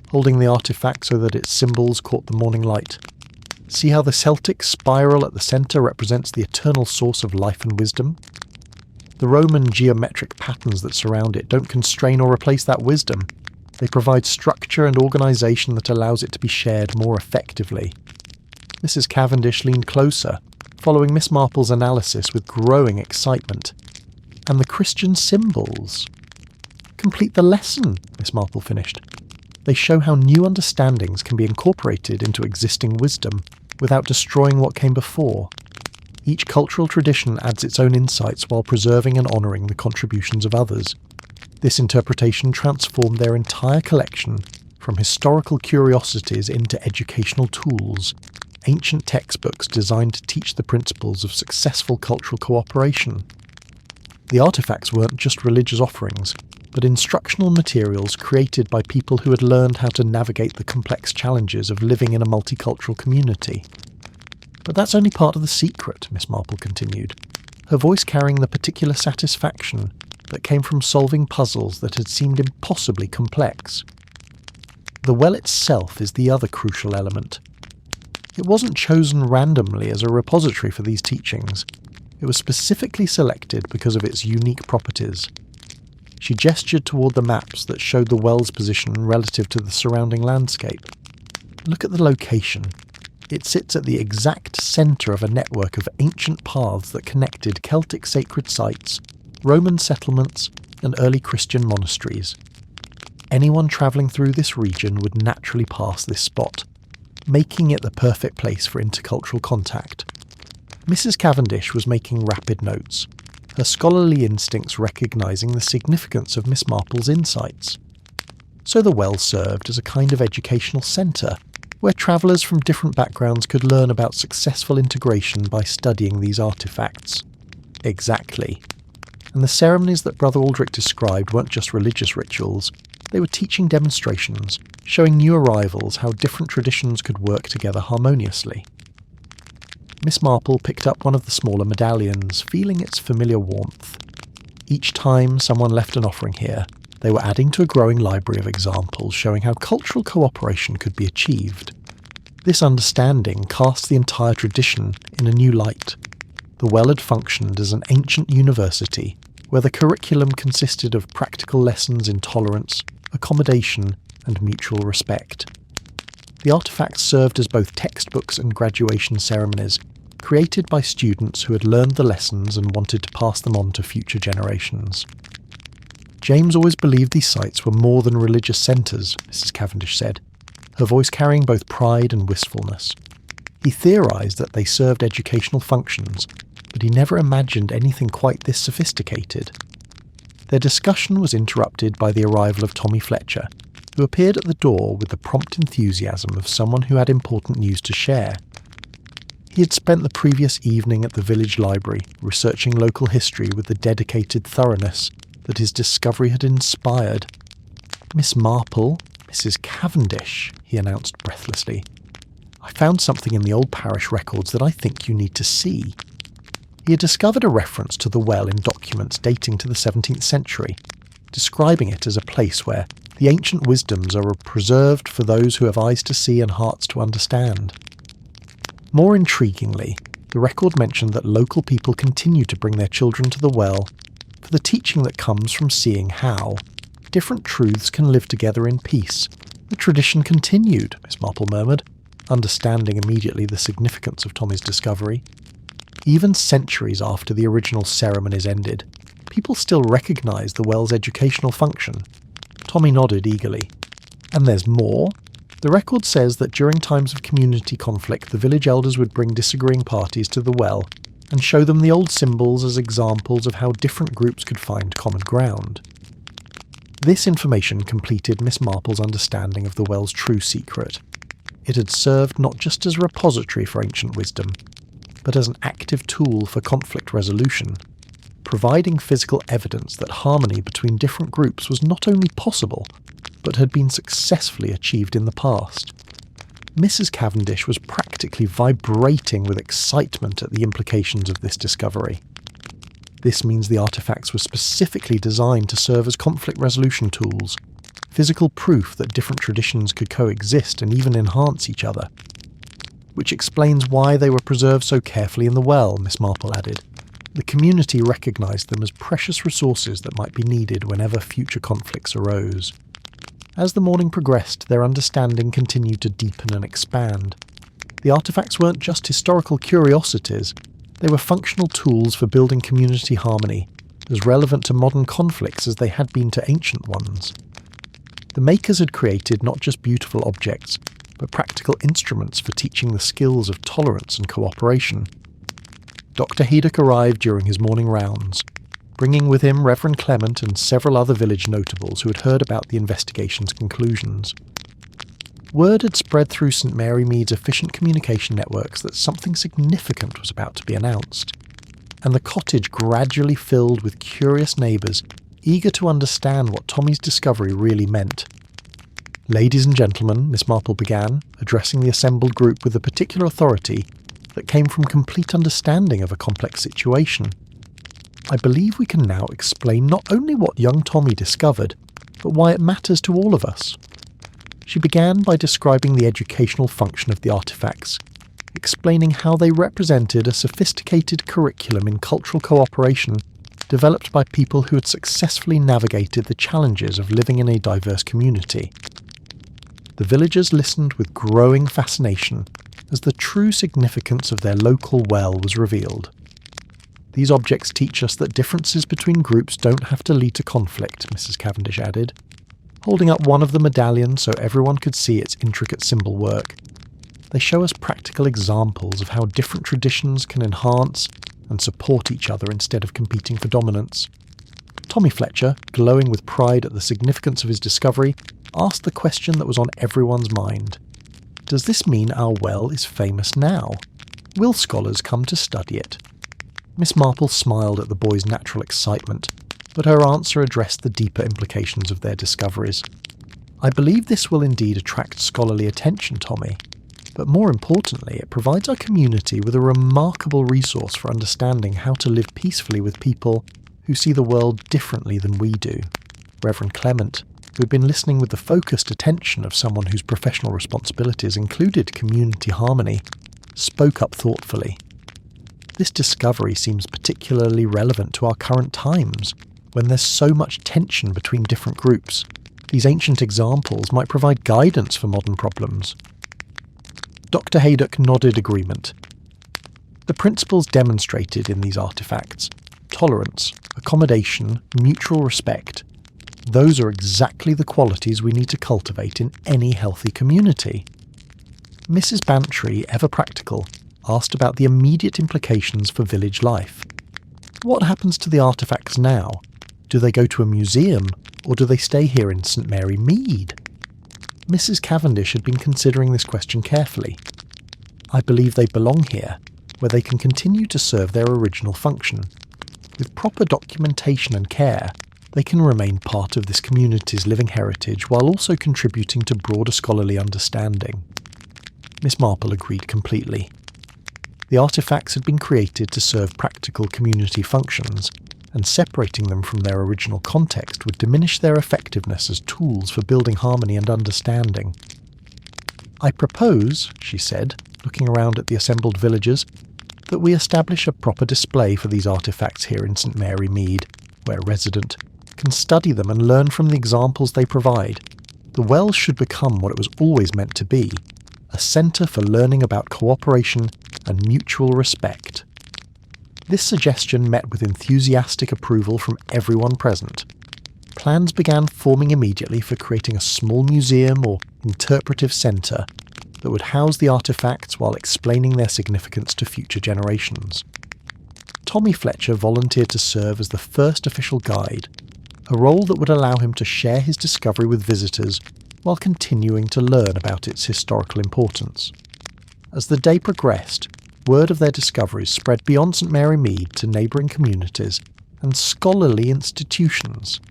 holding the artifact so that its symbols caught the morning light. "See how the Celtic spiral at the centre represents the eternal source of life and wisdom? The Roman geometric patterns that surround it don't constrain or replace that wisdom. They provide structure and organisation that allows it to be shared more effectively." Mrs. Cavendish leaned closer, following Miss Marple's analysis with growing excitement. "And the Christian symbols complete the lesson," Miss Marple finished. "They show how new understandings can be incorporated into existing wisdom without destroying what came before. Each cultural tradition adds its own insights while preserving and honouring the contributions of others. This interpretation transformed their entire collection from historical curiosities into educational tools, ancient textbooks designed to teach the principles of successful cultural cooperation." The artifacts weren't just religious offerings, but instructional materials created by people who had learned how to navigate the complex challenges of living in a multicultural community. "But that's only part of the secret," Miss Marple continued, her voice carrying the particular satisfaction that came from solving puzzles that had seemed impossibly complex. "The well itself is the other crucial element. It wasn't chosen randomly as a repository for these teachings. It was specifically selected because of its unique properties." She gestured toward the maps that showed the well's position relative to the surrounding landscape. "Look at the location. It sits at the exact centre of a network of ancient paths that connected Celtic sacred sites, Roman settlements, and early Christian monasteries. Anyone travelling through this region would naturally pass this spot, making it the perfect place for intercultural contact." Mrs. Cavendish was making rapid notes, her scholarly instincts recognising the significance of Miss Marple's insights. So the well served as a kind of educational centre, where travellers from different backgrounds could learn about successful integration by studying these artefacts. Exactly. And the ceremonies that Brother Aldrich described weren't just religious rituals, they were teaching demonstrations, showing new arrivals how different traditions could work together harmoniously. Miss Marple picked up one of the smaller medallions, feeling its familiar warmth. Each time someone left an offering here, they were adding to a growing library of examples showing how cultural cooperation could be achieved. This understanding cast the entire tradition in a new light. The well had functioned as an ancient university, where the curriculum consisted of practical lessons in tolerance, accommodation, and mutual respect. The artifacts served as both textbooks and graduation ceremonies, created by students who had learned the lessons and wanted to pass them on to future generations. "James always believed these sites were more than religious centres," Mrs. Cavendish said, her voice carrying both pride and wistfulness. "He theorised that they served educational functions, but he never imagined anything quite this sophisticated." Their discussion was interrupted by the arrival of Tommy Fletcher, who appeared at the door with the prompt enthusiasm of someone who had important news to share. He had spent the previous evening at the village library, researching local history with the dedicated thoroughness that his discovery had inspired. "Miss Marple, Mrs. Cavendish," he announced breathlessly. "I found something in the old parish records that I think you need to see." He had discovered a reference to the well in documents dating to the 17th century, describing it as a place where the ancient wisdoms are preserved for those who have eyes to see and hearts to understand. More intriguingly, the record mentioned that local people continue to bring their children to the well for the teaching that comes from seeing how different truths can live together in peace. "The tradition continued," Miss Marple murmured, understanding immediately the significance of Tommy's discovery. Even centuries after the original ceremonies ended, people still recognise the well's educational function. Tommy nodded eagerly. "And there's more. The record says that during times of community conflict, the village elders would bring disagreeing parties to the well and show them the old symbols as examples of how different groups could find common ground. This information completed Miss Marple's understanding of the well's true secret. It had served not just as a repository for ancient wisdom, but as an active tool for conflict resolution, providing physical evidence that harmony between different groups was not only possible, but had been successfully achieved in the past. Mrs. Cavendish was practically vibrating with excitement at the implications of this discovery. This means the artifacts were specifically designed to serve as conflict resolution tools, physical proof that different traditions could coexist and even enhance each other. Which explains why they were preserved so carefully in the well, Miss Marple added. The community recognised them as precious resources that might be needed whenever future conflicts arose. As the morning progressed, their understanding continued to deepen and expand. The artifacts weren't just historical curiosities, they were functional tools for building community harmony, as relevant to modern conflicts as they had been to ancient ones. The makers had created not just beautiful objects, but practical instruments for teaching the skills of tolerance and cooperation. Dr. Haydock arrived during his morning rounds, bringing with him Reverend Clement and several other village notables who had heard about the investigation's conclusions. Word had spread through St. Mary Mead's efficient communication networks that something significant was about to be announced, and the cottage gradually filled with curious neighbours eager to understand what Tommy's discovery really meant. "Ladies and gentlemen," Miss Marple began, addressing the assembled group with a particular authority that came from complete understanding of a complex situation. "I believe we can now explain not only what young Tommy discovered, but why it matters to all of us." She began by describing the educational function of the artifacts, explaining how they represented a sophisticated curriculum in cultural cooperation developed by people who had successfully navigated the challenges of living in a diverse community. The villagers listened with growing fascination as the true significance of their local well was revealed. "These objects teach us that differences between groups don't have to lead to conflict," Mrs. Cavendish added, holding up one of the medallions so everyone could see its intricate symbol work. "They show us practical examples of how different traditions can enhance and support each other instead of competing for dominance." Tommy Fletcher, glowing with pride at the significance of his discovery, asked the question that was on everyone's mind. Does this mean our well is famous now? Will scholars come to study it? Miss Marple smiled at the boy's natural excitement, but her answer addressed the deeper implications of their discoveries. "I believe this will indeed attract scholarly attention, Tommy, but more importantly, it provides our community with a remarkable resource for understanding how to live peacefully with people who see the world differently than we do." Reverend Clement, who had been listening with the focused attention of someone whose professional responsibilities included community harmony, spoke up thoughtfully. "This discovery seems particularly relevant to our current times, when there's so much tension between different groups. These ancient examples might provide guidance for modern problems." Dr. Haydock nodded agreement. The principles demonstrated in these artifacts, tolerance, accommodation, mutual respect, those are exactly the qualities we need to cultivate in any healthy community. Mrs. Bantry, ever practical, asked about the immediate implications for village life. What happens to the artifacts now? Do they go to a museum, or do they stay here in St. Mary Mead? Mrs. Cavendish had been considering this question carefully. "I believe they belong here, where they can continue to serve their original function. With proper documentation and care, they can remain part of this community's living heritage while also contributing to broader scholarly understanding." Miss Marple agreed completely. The artifacts had been created to serve practical community functions, and separating them from their original context would diminish their effectiveness as tools for building harmony and understanding. "I propose," she said, looking around at the assembled villagers, "that we establish a proper display for these artifacts here in St. Mary Mead, where a resident can study them and learn from the examples they provide. The well should become what it was always meant to be, a centre for learning about cooperation and mutual respect." This suggestion met with enthusiastic approval from everyone present. Plans began forming immediately for creating a small museum or interpretive centre that would house the artifacts while explaining their significance to future generations. Tommy Fletcher volunteered to serve as the first official guide, a role that would allow him to share his discovery with visitors while continuing to learn about its historical importance. As the day progressed, word of their discoveries spread beyond St Mary Mead to neighbouring communities and scholarly institutions.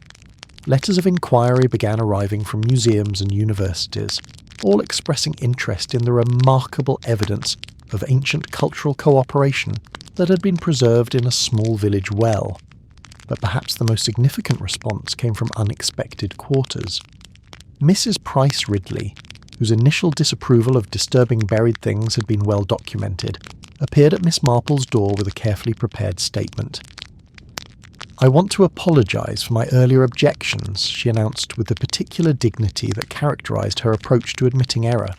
Letters of inquiry began arriving from museums and universities, all expressing interest in the remarkable evidence of ancient cultural cooperation that had been preserved in a small village well. But perhaps the most significant response came from unexpected quarters. Mrs. Price Ridley, whose initial disapproval of disturbing buried things had been well documented, appeared at Miss Marple's door with a carefully prepared statement. "I want to apologise for my earlier objections," she announced with the particular dignity that characterised her approach to admitting error.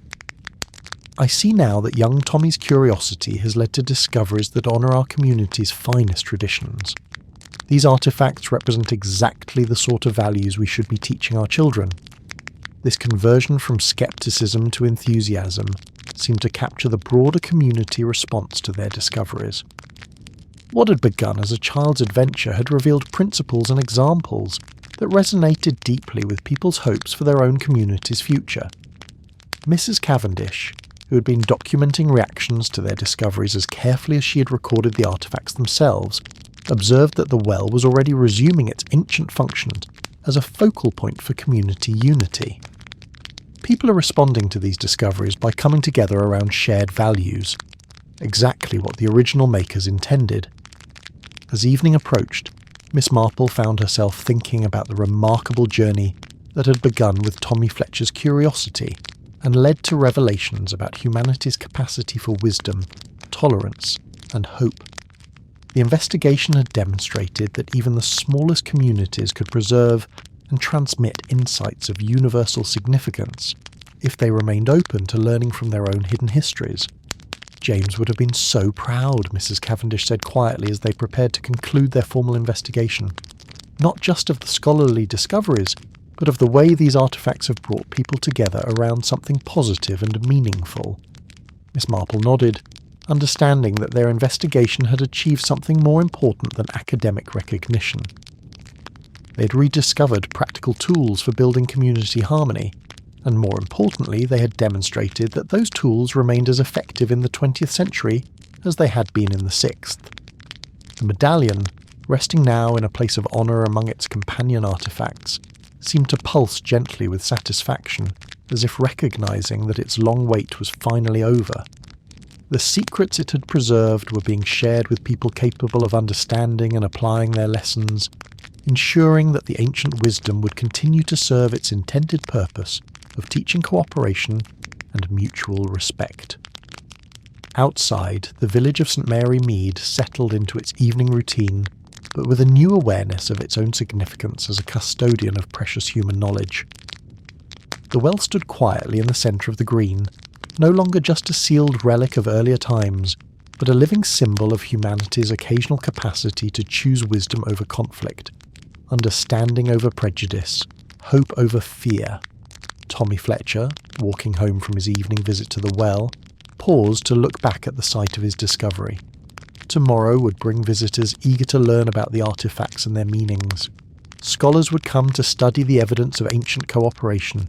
"I see now that young Tommy's curiosity has led to discoveries that honour our community's finest traditions. These artefacts represent exactly the sort of values we should be teaching our children." This conversion from scepticism to enthusiasm seemed to capture the broader community response to their discoveries. What had begun as a child's adventure had revealed principles and examples that resonated deeply with people's hopes for their own community's future. Mrs. Cavendish, who had been documenting reactions to their discoveries as carefully as she had recorded the artefacts themselves, observed that the well was already resuming its ancient functions as a focal point for community unity. People are responding to these discoveries by coming together around shared values, exactly what the original makers intended. As evening approached, Miss Marple found herself thinking about the remarkable journey that had begun with Tommy Fletcher's curiosity and led to revelations about humanity's capacity for wisdom, tolerance, and hope. The investigation had demonstrated that even the smallest communities could preserve and transmit insights of universal significance if they remained open to learning from their own hidden histories. "James would have been so proud," Mrs. Cavendish said quietly as they prepared to conclude their formal investigation. "Not just of the scholarly discoveries, but of the way these artefacts have brought people together around something positive and meaningful." Miss Marple nodded, understanding that their investigation had achieved something more important than academic recognition. They had rediscovered practical tools for building community harmony, and more importantly, they had demonstrated that those tools remained as effective in the 20th century as they had been in the 6th. The medallion, resting now in a place of honour among its companion artefacts, seemed to pulse gently with satisfaction, as if recognising that its long wait was finally over. The secrets it had preserved were being shared with people capable of understanding and applying their lessons, ensuring that the ancient wisdom would continue to serve its intended purpose of teaching cooperation and mutual respect. Outside, the village of St Mary Mead settled into its evening routine, but with a new awareness of its own significance as a custodian of precious human knowledge. The well stood quietly in the centre of the green, no longer just a sealed relic of earlier times, but a living symbol of humanity's occasional capacity to choose wisdom over conflict, understanding over prejudice, hope over fear. Tommy Fletcher, walking home from his evening visit to the well, paused to look back at the site of his discovery. Tomorrow would bring visitors eager to learn about the artefacts and their meanings. Scholars would come to study the evidence of ancient cooperation.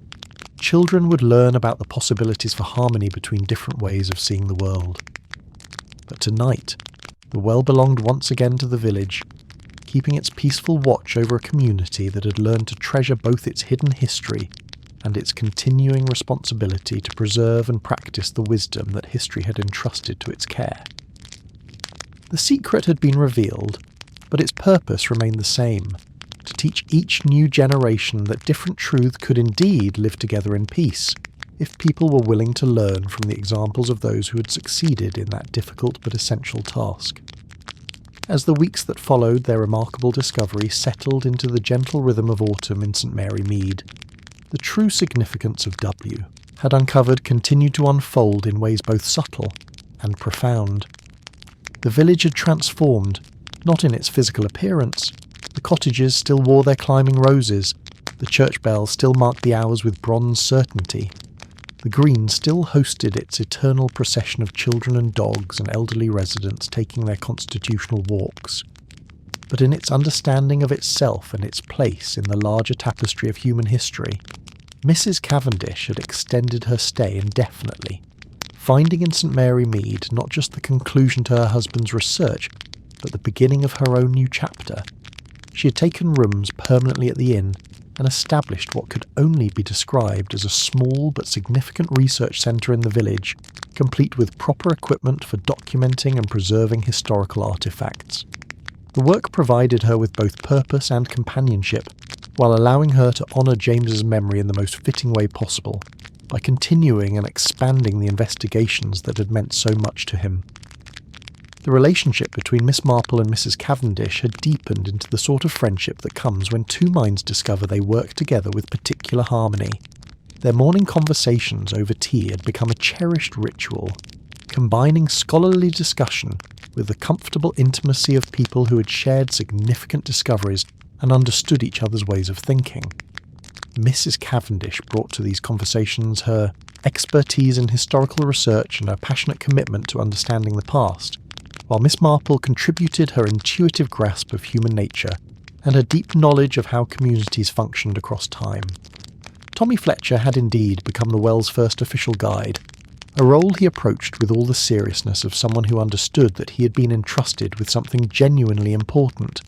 Children would learn about the possibilities for harmony between different ways of seeing the world. But tonight, the well belonged once again to the village, keeping its peaceful watch over a community that had learned to treasure both its hidden history and its continuing responsibility to preserve and practice the wisdom that history had entrusted to its care. The secret had been revealed, but its purpose remained the same: to teach each new generation that different truths could indeed live together in peace, if people were willing to learn from the examples of those who had succeeded in that difficult but essential task. As the weeks that followed their remarkable discovery settled into the gentle rhythm of autumn in St Mary Mead, the true significance of W had uncovered continued to unfold in ways both subtle and profound. The village had transformed, not in its physical appearance. The cottages still wore their climbing roses, the church bells still marked the hours with bronze certainty, the green still hosted its eternal procession of children and dogs and elderly residents taking their constitutional walks. But in its understanding of itself and its place in the larger tapestry of human history, Mrs. Cavendish had extended her stay indefinitely, finding in St Mary Mead not just the conclusion to her husband's research, but the beginning of her own new chapter. She had taken rooms permanently at the inn and established what could only be described as a small but significant research centre in the village, complete with proper equipment for documenting and preserving historical artefacts. The work provided her with both purpose and companionship, while allowing her to honour James's memory in the most fitting way possible, by continuing and expanding the investigations that had meant so much to him. The relationship between Miss Marple and Mrs. Cavendish had deepened into the sort of friendship that comes when two minds discover they work together with particular harmony. Their morning conversations over tea had become a cherished ritual, combining scholarly discussion with the comfortable intimacy of people who had shared significant discoveries and understood each other's ways of thinking. Mrs. Cavendish brought to these conversations her expertise in historical research and her passionate commitment to understanding the past, while Miss Marple contributed her intuitive grasp of human nature and her deep knowledge of how communities functioned across time. Tommy Fletcher had indeed become the Well's first official guide, a role he approached with all the seriousness of someone who understood that he had been entrusted with something genuinely important.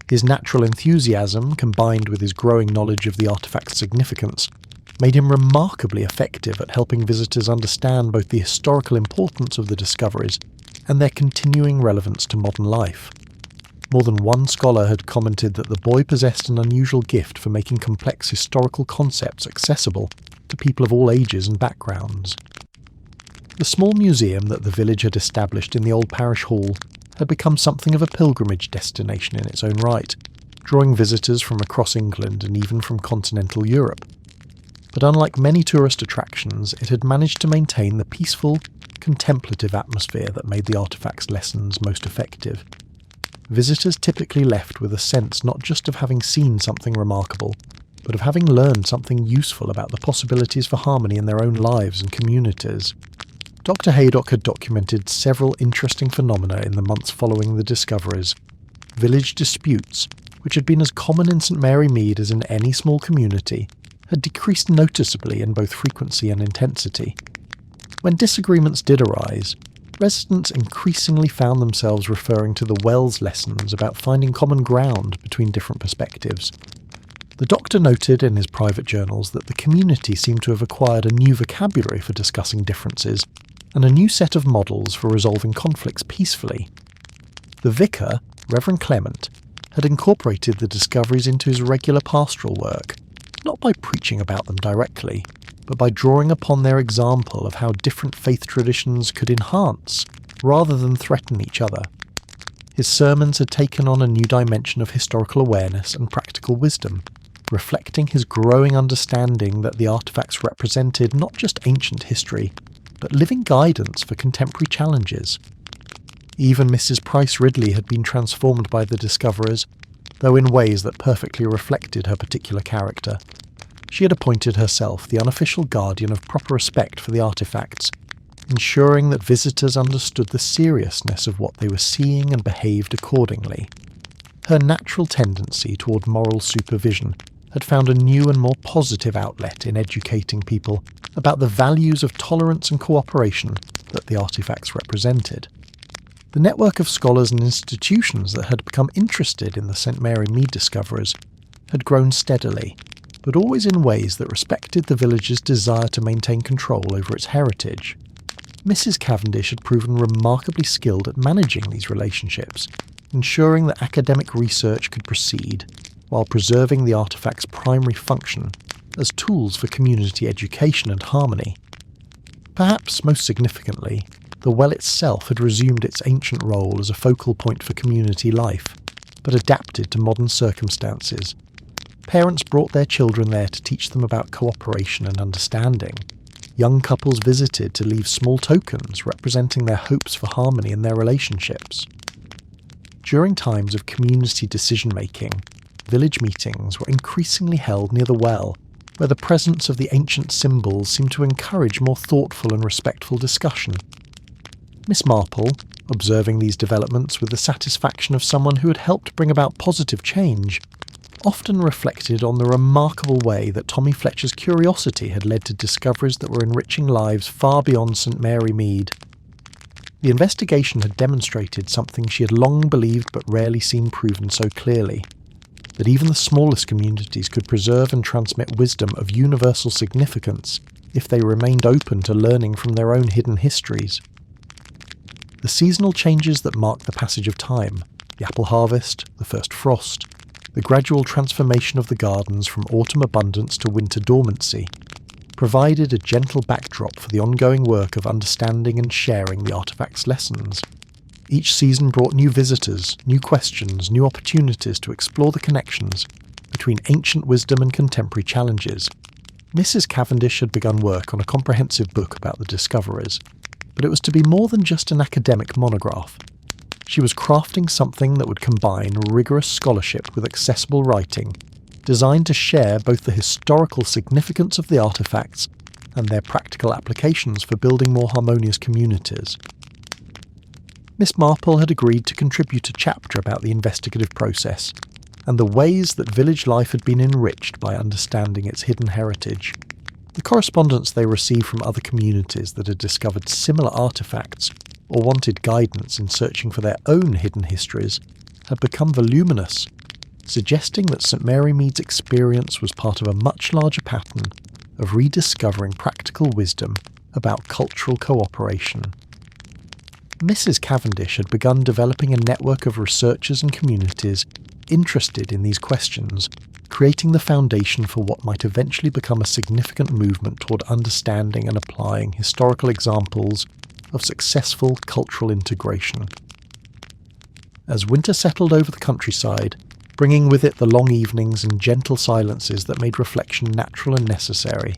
His natural enthusiasm, combined with his growing knowledge of the artefact's significance, made him remarkably effective at helping visitors understand both the historical importance of the discoveries and their continuing relevance to modern life. More than one scholar had commented that the boy possessed an unusual gift for making complex historical concepts accessible to people of all ages and backgrounds. The small museum that the village had established in the old parish hall had become something of a pilgrimage destination in its own right, drawing visitors from across England and even from continental Europe. But unlike many tourist attractions, it had managed to maintain the peaceful, contemplative atmosphere that made the artefact's lessons most effective. Visitors typically left with a sense not just of having seen something remarkable, but of having learned something useful about the possibilities for harmony in their own lives and communities. Dr. Haydock had documented several interesting phenomena in the months following the discoveries. Village disputes, which had been as common in St Mary Mead as in any small community, had decreased noticeably in both frequency and intensity. When disagreements did arise, residents increasingly found themselves referring to the Wells lessons about finding common ground between different perspectives. The doctor noted in his private journals that the community seemed to have acquired a new vocabulary for discussing differences and a new set of models for resolving conflicts peacefully. The vicar, Reverend Clement, had incorporated the discoveries into his regular pastoral work, not by preaching about them directly, but by drawing upon their example of how different faith traditions could enhance, rather than threaten each other. His sermons had taken on a new dimension of historical awareness and practical wisdom, reflecting his growing understanding that the artefacts represented not just ancient history, but living guidance for contemporary challenges. Even Mrs. Price Ridley had been transformed by the discoverers, though in ways that perfectly reflected her particular character. She had appointed herself the unofficial guardian of proper respect for the artefacts, ensuring that visitors understood the seriousness of what they were seeing and behaved accordingly. Her natural tendency toward moral supervision had found a new and more positive outlet in educating people about the values of tolerance and cooperation that the artefacts represented. The network of scholars and institutions that had become interested in the St Mary Mead discoveries had grown steadily, but always in ways that respected the village's desire to maintain control over its heritage. Mrs. Cavendish had proven remarkably skilled at managing these relationships, ensuring that academic research could proceed, while preserving the artefact's primary function as tools for community education and harmony. Perhaps most significantly, the well itself had resumed its ancient role as a focal point for community life, but adapted to modern circumstances. Parents brought their children there to teach them about cooperation and understanding. Young couples visited to leave small tokens representing their hopes for harmony in their relationships. During times of community decision-making, village meetings were increasingly held near the well, where the presence of the ancient symbols seemed to encourage more thoughtful and respectful discussion. Miss Marple, observing these developments with the satisfaction of someone who had helped bring about positive change, often reflected on the remarkable way that Tommy Fletcher's curiosity had led to discoveries that were enriching lives far beyond St Mary Mead. The investigation had demonstrated something she had long believed but rarely seen proven so clearly, that even the smallest communities could preserve and transmit wisdom of universal significance if they remained open to learning from their own hidden histories. The seasonal changes that marked the passage of time, the apple harvest, the first frost, the gradual transformation of the gardens from autumn abundance to winter dormancy, provided a gentle backdrop for the ongoing work of understanding and sharing the artifact's lessons. Each season brought new visitors, new questions, new opportunities to explore the connections between ancient wisdom and contemporary challenges. Mrs. Cavendish had begun work on a comprehensive book about the discoveries, but it was to be more than just an academic monograph. She was crafting something that would combine rigorous scholarship with accessible writing, designed to share both the historical significance of the artifacts and their practical applications for building more harmonious communities. Miss Marple had agreed to contribute a chapter about the investigative process and the ways that village life had been enriched by understanding its hidden heritage. The correspondence they received from other communities that had discovered similar artifacts or wanted guidance in searching for their own hidden histories had become voluminous, suggesting that St Mary Mead's experience was part of a much larger pattern of rediscovering practical wisdom about cultural cooperation. Mrs. Cavendish had begun developing a network of researchers and communities interested in these questions, creating the foundation for what might eventually become a significant movement toward understanding and applying historical examples of successful cultural integration. As winter settled over the countryside, bringing with it the long evenings and gentle silences that made reflection natural and necessary,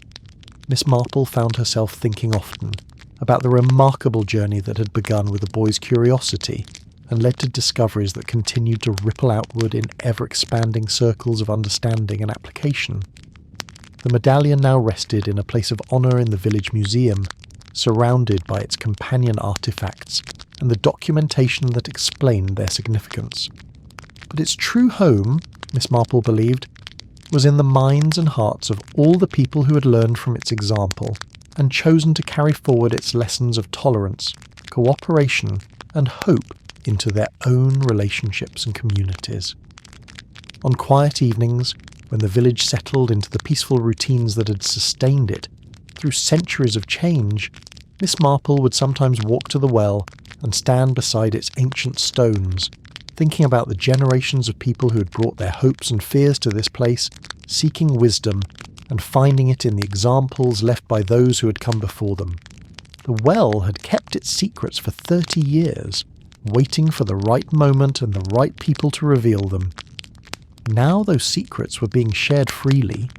Miss Marple found herself thinking often about the remarkable journey that had begun with a boy's curiosity and led to discoveries that continued to ripple outward in ever-expanding circles of understanding and application. The medallion now rested in a place of honour in the village museum, surrounded by its companion artifacts and the documentation that explained their significance. But its true home, Miss Marple believed, was in the minds and hearts of all the people who had learned from its example and chosen to carry forward its lessons of tolerance, cooperation, and hope into their own relationships and communities. On quiet evenings, when the village settled into the peaceful routines that had sustained it through centuries of change, Miss Marple would sometimes walk to the well and stand beside its ancient stones, thinking about the generations of people who had brought their hopes and fears to this place, seeking wisdom and finding it in the examples left by those who had come before them. The well had kept its secrets for 30 years, waiting for the right moment and the right people to reveal them. Now those secrets were being shared freely,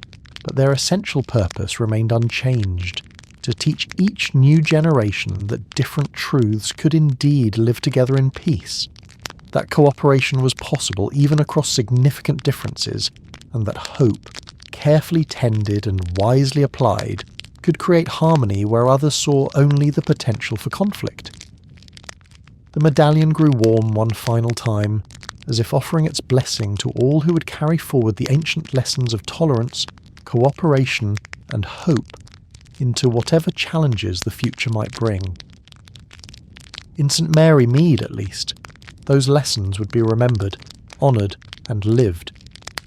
but their essential purpose remained unchanged, to teach each new generation that different truths could indeed live together in peace, that cooperation was possible even across significant differences, and that hope, carefully tended and wisely applied, could create harmony where others saw only the potential for conflict. The medallion grew warm one final time, as if offering its blessing to all who would carry forward the ancient lessons of tolerance, cooperation, and hope into whatever challenges the future might bring. In St Mary Mead, at least, those lessons would be remembered, honoured, and lived,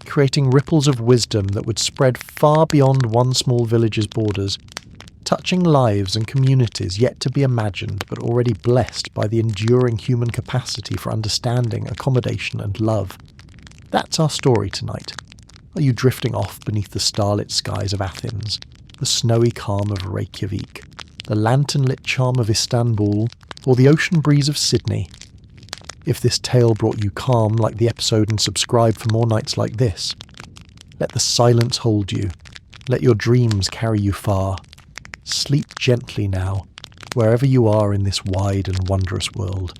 creating ripples of wisdom that would spread far beyond one small village's borders, touching lives and communities yet to be imagined but already blessed by the enduring human capacity for understanding, accommodation, and love. That's our story tonight. Are you drifting off beneath the starlit skies of Athens, the snowy calm of Reykjavik, the lantern-lit charm of Istanbul, or the ocean breeze of Sydney? If this tale brought you calm like the episode, and subscribe for more nights like this. Let the silence hold you. Let your dreams carry you far. Sleep gently now, wherever you are in this wide and wondrous world.